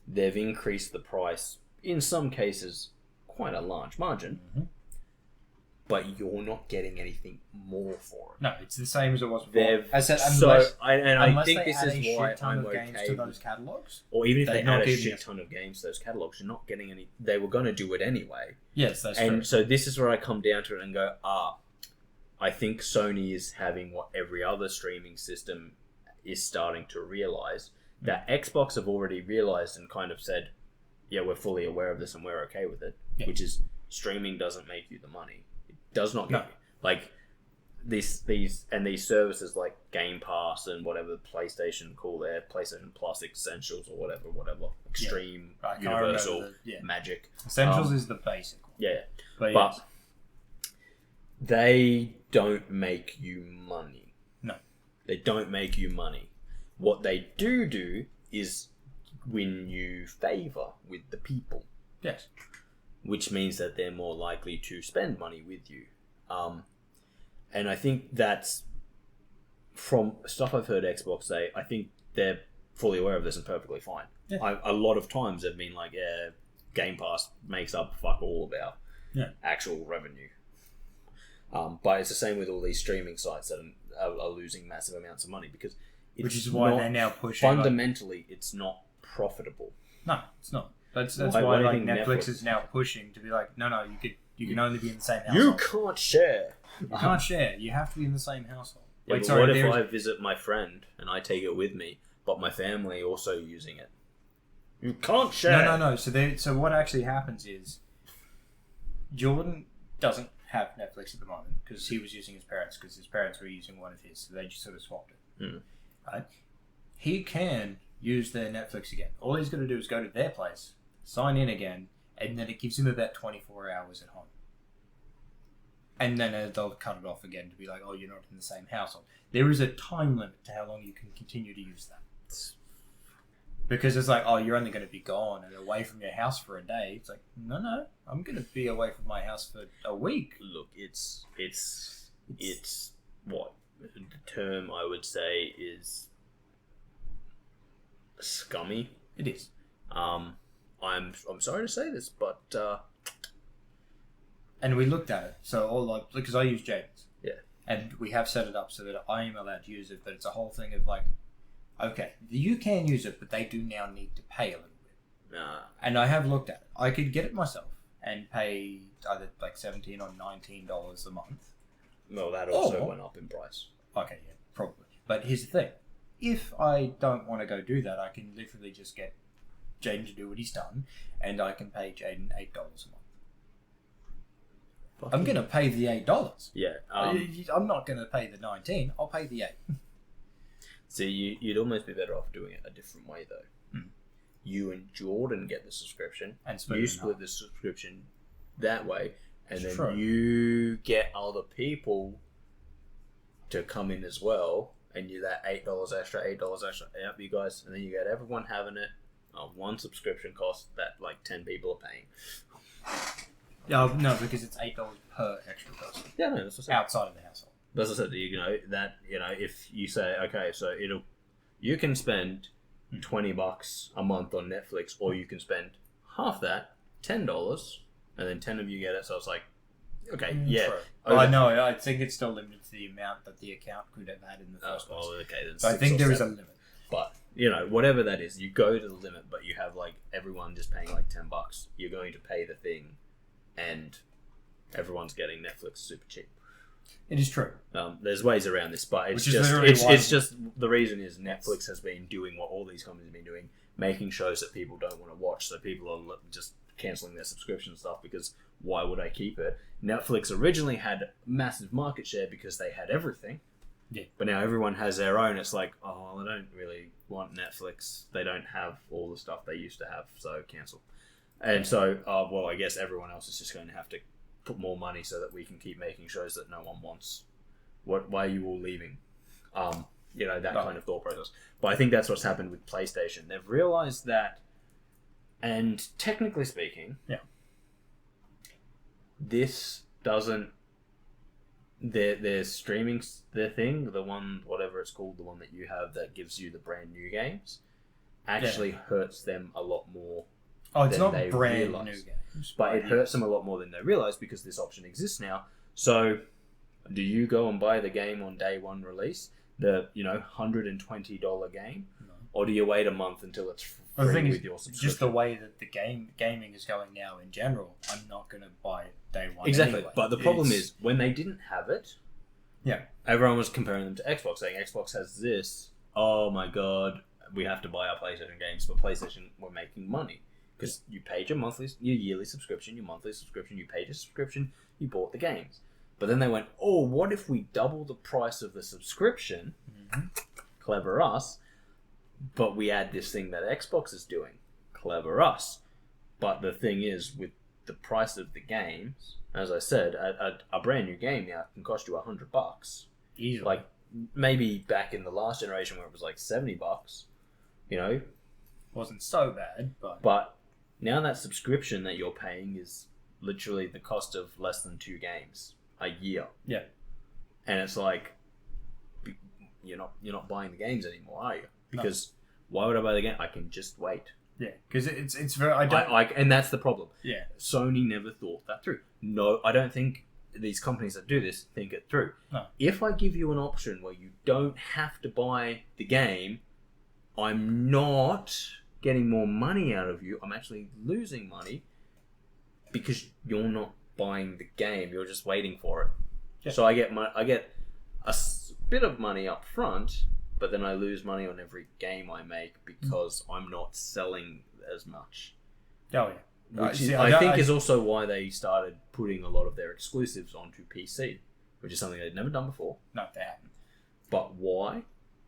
S1: They've increased the price, in some cases, quite a large margin. Mm-hmm. But you're not getting anything more for it.
S2: No, it's the same as it was before.
S1: I think this is why I'm okay
S2: to those catalogs.
S1: Or even if they add a shit ton of games to those catalogs, you're not getting any. They were going to do it anyway.
S2: Yes, that's true.
S1: And so this is where I come down to it and go, I think Sony is having what every other streaming system is starting to realise. That Xbox have already realised and kind of said, yeah, we're fully aware of this and we're okay with it. Yeah. Which is streaming doesn't make you the money. Does not get like these services like Game Pass and whatever PlayStation call their PlayStation Plus Essentials or whatever Extreme, Universal, Magic.
S2: Essentials is the basic one.
S1: Yeah, but they don't make you money.
S2: No,
S1: they don't make you money. What they do is win you favor with the people.
S2: Yes.
S1: Which means that they're more likely to spend money with you. And I think that's, from stuff I've heard Xbox say, I think they're fully aware of this and perfectly fine. Yeah. A lot of times they've been like, Game Pass makes up fuck all of our actual revenue. But it's the same with all these streaming sites that are losing massive amounts of money because
S2: which is why they're now pushing.
S1: Fundamentally, it's not profitable.
S2: No, it's not. That's why like Netflix is now pushing to be like, no, you can only be in the same household.
S1: You can't share.
S2: You can't share. You have to be in the same household.
S1: Yeah, but what if I visit my friend and I take it with me, but my family also using it? You can't share.
S2: No. So what actually happens is Jordan doesn't have Netflix at the moment because he was using his parents because his parents were using one of his, so they just sort of swapped it.
S1: Mm.
S2: Right? He can use their Netflix again. All he's going to do is go to their place, sign in again, and then it gives him about 24 hours at home. And then they'll cut it off again to be like, oh, you're not in the same household. There is a time limit to how long you can continue to use that. Because it's like, oh, you're only going to be gone and away from your house for a day. It's like, no, I'm going to be away from my house for a week.
S1: Look, it's what the term I would say is scummy.
S2: It is.
S1: I'm sorry to say this, but
S2: and we looked at it. So all like because I use Jaden's.
S1: Yeah.
S2: And we have set it up so that I am allowed to use it, but it's a whole thing of like, okay, you can use it, but they do now need to pay a little bit. And I have looked at it. I could get it myself and pay either like $17 or $19 a month.
S1: Well, that also went up in price.
S2: Okay, yeah, probably. But here's the thing. If I don't want to go do that, I can literally just get Jaden to do what he's done, and I can pay Jaden $8 a month. I'm going to pay the $8.
S1: Yeah.
S2: I'm not going to pay the $19. I'll pay the $8.
S1: See, you'd almost be better off doing it a different way, though.
S2: Hmm.
S1: You and Jordan get the subscription.
S2: And
S1: you split the subscription that way, and
S2: It's
S1: then
S2: true.
S1: you get other people to come in as well, and you that $8 extra. Yep, you guys, and then you get everyone having it. One subscription cost that like 10 people are paying.
S2: No, because it's $8 per extra person.
S1: Yeah, no, that's what I said.
S2: Outside of the household.
S1: But as I said, if you say, okay, so you can spend $20 a month on Netflix, or you can spend half that, $10, and then 10 of you get it. So it's like, okay, yeah.
S2: Well, I know. I think it's still limited to the amount that the account could have had in the first place.
S1: Oh, okay, then
S2: So I think there is a limit.
S1: But whatever that is, you go to the limit, but you have like everyone just paying like $10. You're going to pay the thing, and everyone's getting Netflix super cheap.
S2: It is true.
S1: There's ways around this, but it's just the reason is Netflix has been doing what all these companies have been doing, making shows that people don't want to watch, so people are just cancelling their subscription stuff because why would I keep it? Netflix originally had massive market share because they had everything.
S2: Yeah.
S1: But now everyone has their own. It's like, oh, I don't really want Netflix. They don't have all the stuff they used to have, so cancel. And so, well, I guess everyone else is just going to have to put more money so that we can keep making shows that no one wants. Why are you all leaving? That kind of thought process. But I think that's what's happened with PlayStation. They've realized that, and technically speaking, this doesn't. Their streaming, their thing, the one, whatever it's called, the one that you have that gives you the brand new games, actually hurts them a lot more.
S2: Oh, it's not
S1: they
S2: brand
S1: realize.
S2: new games.
S1: But it hurts them a lot more than they realize because this option exists now. So, do you go and buy the game on day one release, the $120 game, or do you wait a month until it's free with your subscription?
S2: Just the way that the gaming is going now in general, I'm not going to buy it day one.
S1: Exactly.
S2: Anyway.
S1: But the problem is when they didn't have it, everyone was comparing them to Xbox, saying Xbox has this. Oh my god, we have to buy our PlayStation games, but PlayStation were making money. Because you paid your yearly subscription, your monthly subscription, you paid your subscription, you bought the games. But then they went, oh, what if we double the price of the subscription? Mm-hmm. Clever us. But we add this thing that Xbox is doing. Clever us. But the thing is, with the price of the games, as I said, a brand new game now can cost you $100.
S2: Easily.
S1: Like, maybe back in the last generation where it was like $70,
S2: Wasn't so bad,
S1: But now that subscription that you're paying is literally the cost of less than 2 games a year.
S2: Yeah.
S1: And it's like, you're not buying the games anymore, are you? Because why would I buy the game? I can just wait.
S2: Yeah, because it's very...
S1: and that's the problem.
S2: Yeah.
S1: Sony never thought that through. No, I don't think these companies that do this think it through.
S2: No.
S1: If I give you an option where you don't have to buy the game, I'm not getting more money out of you. I'm actually losing money because you're not buying the game. You're just waiting for it. Yeah. So I get a bit of money up front, but then I lose money on every game I make because I'm not selling as much.
S2: Oh yeah.
S1: Which I think is also why they started putting a lot of their exclusives onto PC, which is something they've never done before.
S2: No, they haven't.
S1: But why?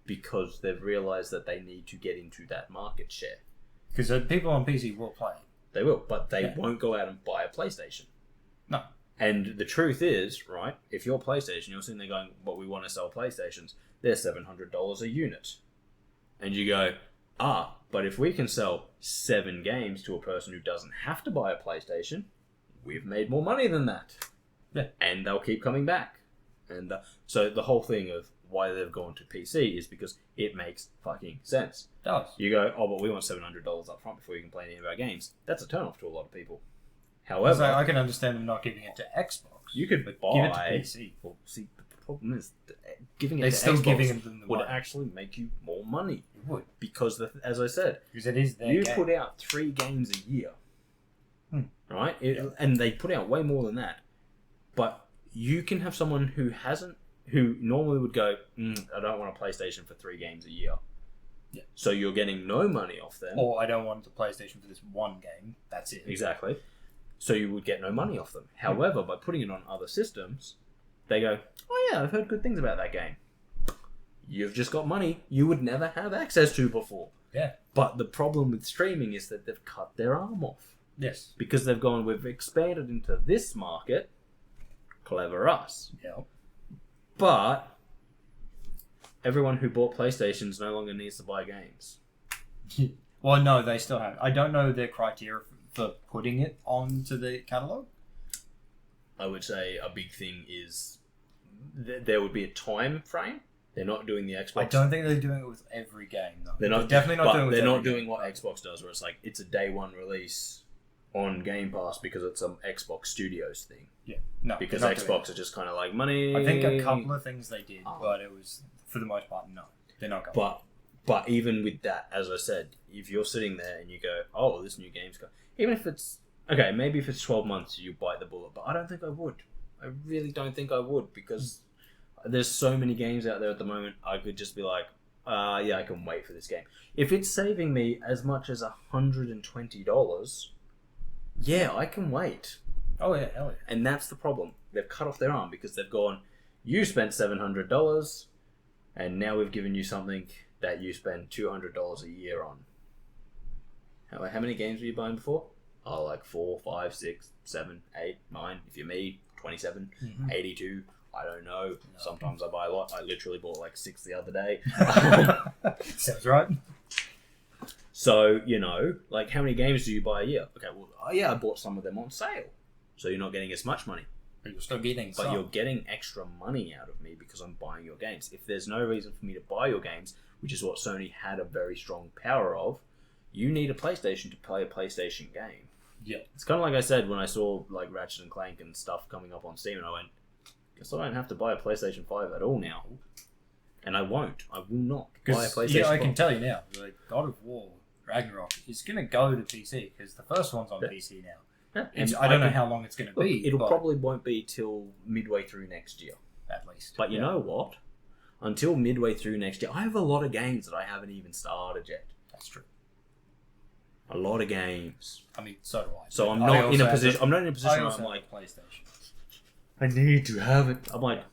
S1: Because they've realised that they need to get into that market share.
S2: Because people on PC will play.
S1: They will, but they won't go out and buy a PlayStation.
S2: No.
S1: And the truth is, right, if you're PlayStation, you're sitting there going, well, we want to sell PlayStations. They're $700 a unit. And you go, but if we can sell 7 games to a person who doesn't have to buy a PlayStation, we've made more money than that.
S2: Yeah. And
S1: they'll keep coming back. And so the whole thing of why they've gone to PC is because it makes fucking sense.
S2: It does.
S1: You go, but we want $700 up front before you can play any of our games. That's a turn-off to a lot of people. However,
S2: I can understand them not giving it to Xbox.
S1: You could
S2: give
S1: buy...
S2: it to PC.
S1: Well, see, the problem is, giving it
S2: They're
S1: to
S2: still
S1: Xbox
S2: giving them the
S1: would
S2: money.
S1: actually make you more money.
S2: It would.
S1: Because, as I said,
S2: because it is their
S1: you
S2: game.
S1: put out 3 games a year. Right? And they put out way more than that. But you can have someone who normally would go, I don't want a PlayStation for 3 games a year.
S2: Yeah.
S1: So you're getting no money off them.
S2: Or I don't want the PlayStation for this one game. That's it.
S1: Exactly. So you would get no money off them. However, by putting it on other systems, they go, oh yeah, I've heard good things about that game. You've just got money you would never have access to before.
S2: Yeah.
S1: But the problem with streaming is that they've cut their arm off.
S2: Yes.
S1: Because they've gone, we've expanded into this market. Clever us.
S2: Yeah.
S1: But everyone who bought PlayStations no longer needs to buy games.
S2: Well, no, they still have. I don't know their criteria for putting it onto the catalogue.
S1: I would say a big thing is there would be a time frame. They're not doing the Xbox.
S2: I don't think they're doing it with every game, though.
S1: They're
S2: definitely not doing it with
S1: They're
S2: every
S1: not
S2: game.
S1: doing what Xbox does, where it's like, it's a day one release on Game Pass because it's an Xbox Studios thing.
S2: Yeah. No.
S1: Because
S2: they're not doing
S1: Xbox are just kind of like, money.
S2: I think a couple of things they did, but it was, for the most part, no. They're not going.
S1: But even with that, as I said, if you're sitting there and you go, oh, this new game's got... Even if it's... Okay, maybe if it's 12 months, you bite the bullet. But I don't think I would. I really don't think I would, because there's so many games out there at the moment, I could just be like, yeah, I can wait for this game. If it's saving me as much as $120, yeah, I can wait.
S2: Oh, yeah, hell yeah.
S1: And that's the problem. They've cut off their arm because they've gone, you spent $700, and now we've given you something that you spend $200 a year on. How many games were you buying before? Oh, like 4, 5, 6, 7, 8, 9. If you're me, 27, 82. I don't know. No. Sometimes I buy a lot. I literally bought like 6 the other day.
S2: Sounds right.
S1: So, like, how many games do you buy a year? Okay, well, I bought some of them on sale. So you're not getting as much money.
S2: But you're still getting some.
S1: But you're getting extra money out of me because I'm buying your games. If there's no reason for me to buy your games, which is what Sony had a very strong power of, you need a PlayStation to play a PlayStation game.
S2: Yeah.
S1: It's kind of like I said when I saw like Ratchet and Clank and stuff coming up on Steam, and I went, guess I don't have to buy a PlayStation 5 at all now. And I won't. I will not buy a PlayStation 5.
S2: Yeah, I can tell you now, like God of War Ragnarok is going to go to PC because the first one's on PC now. Yeah. I don't know how long it's going to be.
S1: It'll probably won't be till midway through next year.
S2: At least.
S1: But you know what? Until midway through next year, I have a lot of games that I haven't even started yet.
S2: That's true.
S1: A lot of games.
S2: I mean, so do I.
S1: So I'm not in a position. I'm not in a position where I'm like,
S2: PlayStation.
S1: I need to have it. I'm like,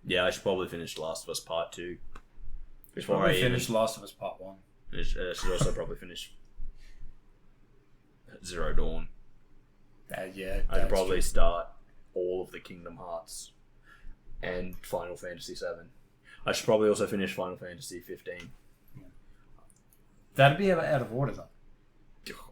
S1: yeah, I should probably finish Last of Us Part 2
S2: before I finish Last of Us Part 1.
S1: I should also probably finish Zero Dawn.
S2: Yeah,
S1: I'd probably start all of the Kingdom Hearts and Final Fantasy 7. I should probably also finish Final Fantasy 15.
S2: Yeah. That'd be out of order though.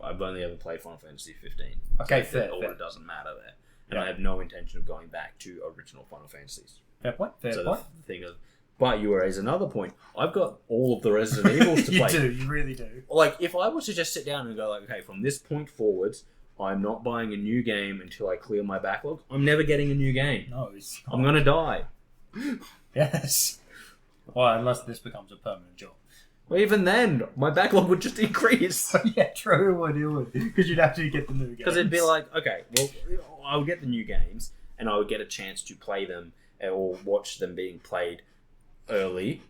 S1: I've only ever played Final Fantasy 15.
S2: Okay,
S1: so
S2: fair.
S1: The order
S2: fair.
S1: doesn't matter there. And I have no intention of going back to original Final Fantasies.
S2: Fair point. Fair
S1: so
S2: point.
S1: The thing is, but you raise another point. I've got all of the Resident Evils to play.
S2: You do. You really do.
S1: Like, if I was to just sit down and go like, okay, from this point forwards, I'm not buying a new game until I clear my backlog. I'm never getting a new game.
S2: No,
S1: I'm gonna die.
S2: Yes. Well, unless this becomes a permanent job.
S1: Well, even then, my backlog would just increase.
S2: Yeah, true, it would. Because you'd have to get the new games.
S1: Because it'd be like, okay, well, I would get the new games, and I would get a chance to play them or watch them being played early.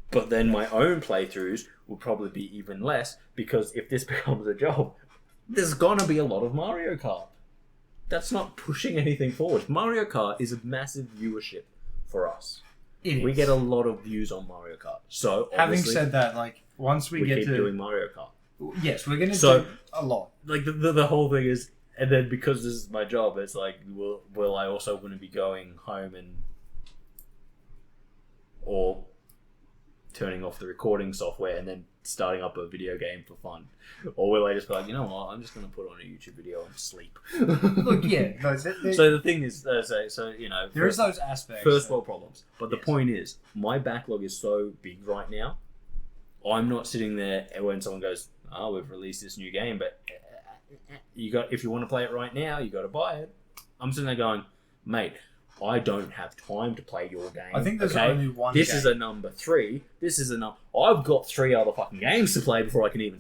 S1: But then my own playthroughs would probably be even less, because if this becomes a job, there's gonna be a lot of Mario Kart. that's not pushing anything forward. Mario Kart is a massive viewership for us. We get a lot of views on Mario Kart. So
S2: having said that, like once we get
S1: keep
S2: to
S1: doing Mario Kart,
S2: yes, we're gonna do a lot.
S1: Like the whole thing is, and then because this is my job, it's like, will I also want to be going home or turning off the recording software and then starting up a video game for fun, or will I just be like, you know what, I'm just going to put on a YouTube video and sleep?
S2: Look, yeah. No,
S1: so the thing is, so you know,
S2: there is those aspects.
S1: First world problems, but the point is, my backlog is so big right now. I'm not sitting there when someone goes, "Oh, we've released this new game, but if you want to play it right now, you got to buy it." I'm sitting there going, "Mate, I don't have time to play your game."
S2: I think there's only one
S1: This
S2: game.
S1: is a number 3. This is a number... I've got 3 other fucking games to play before I can even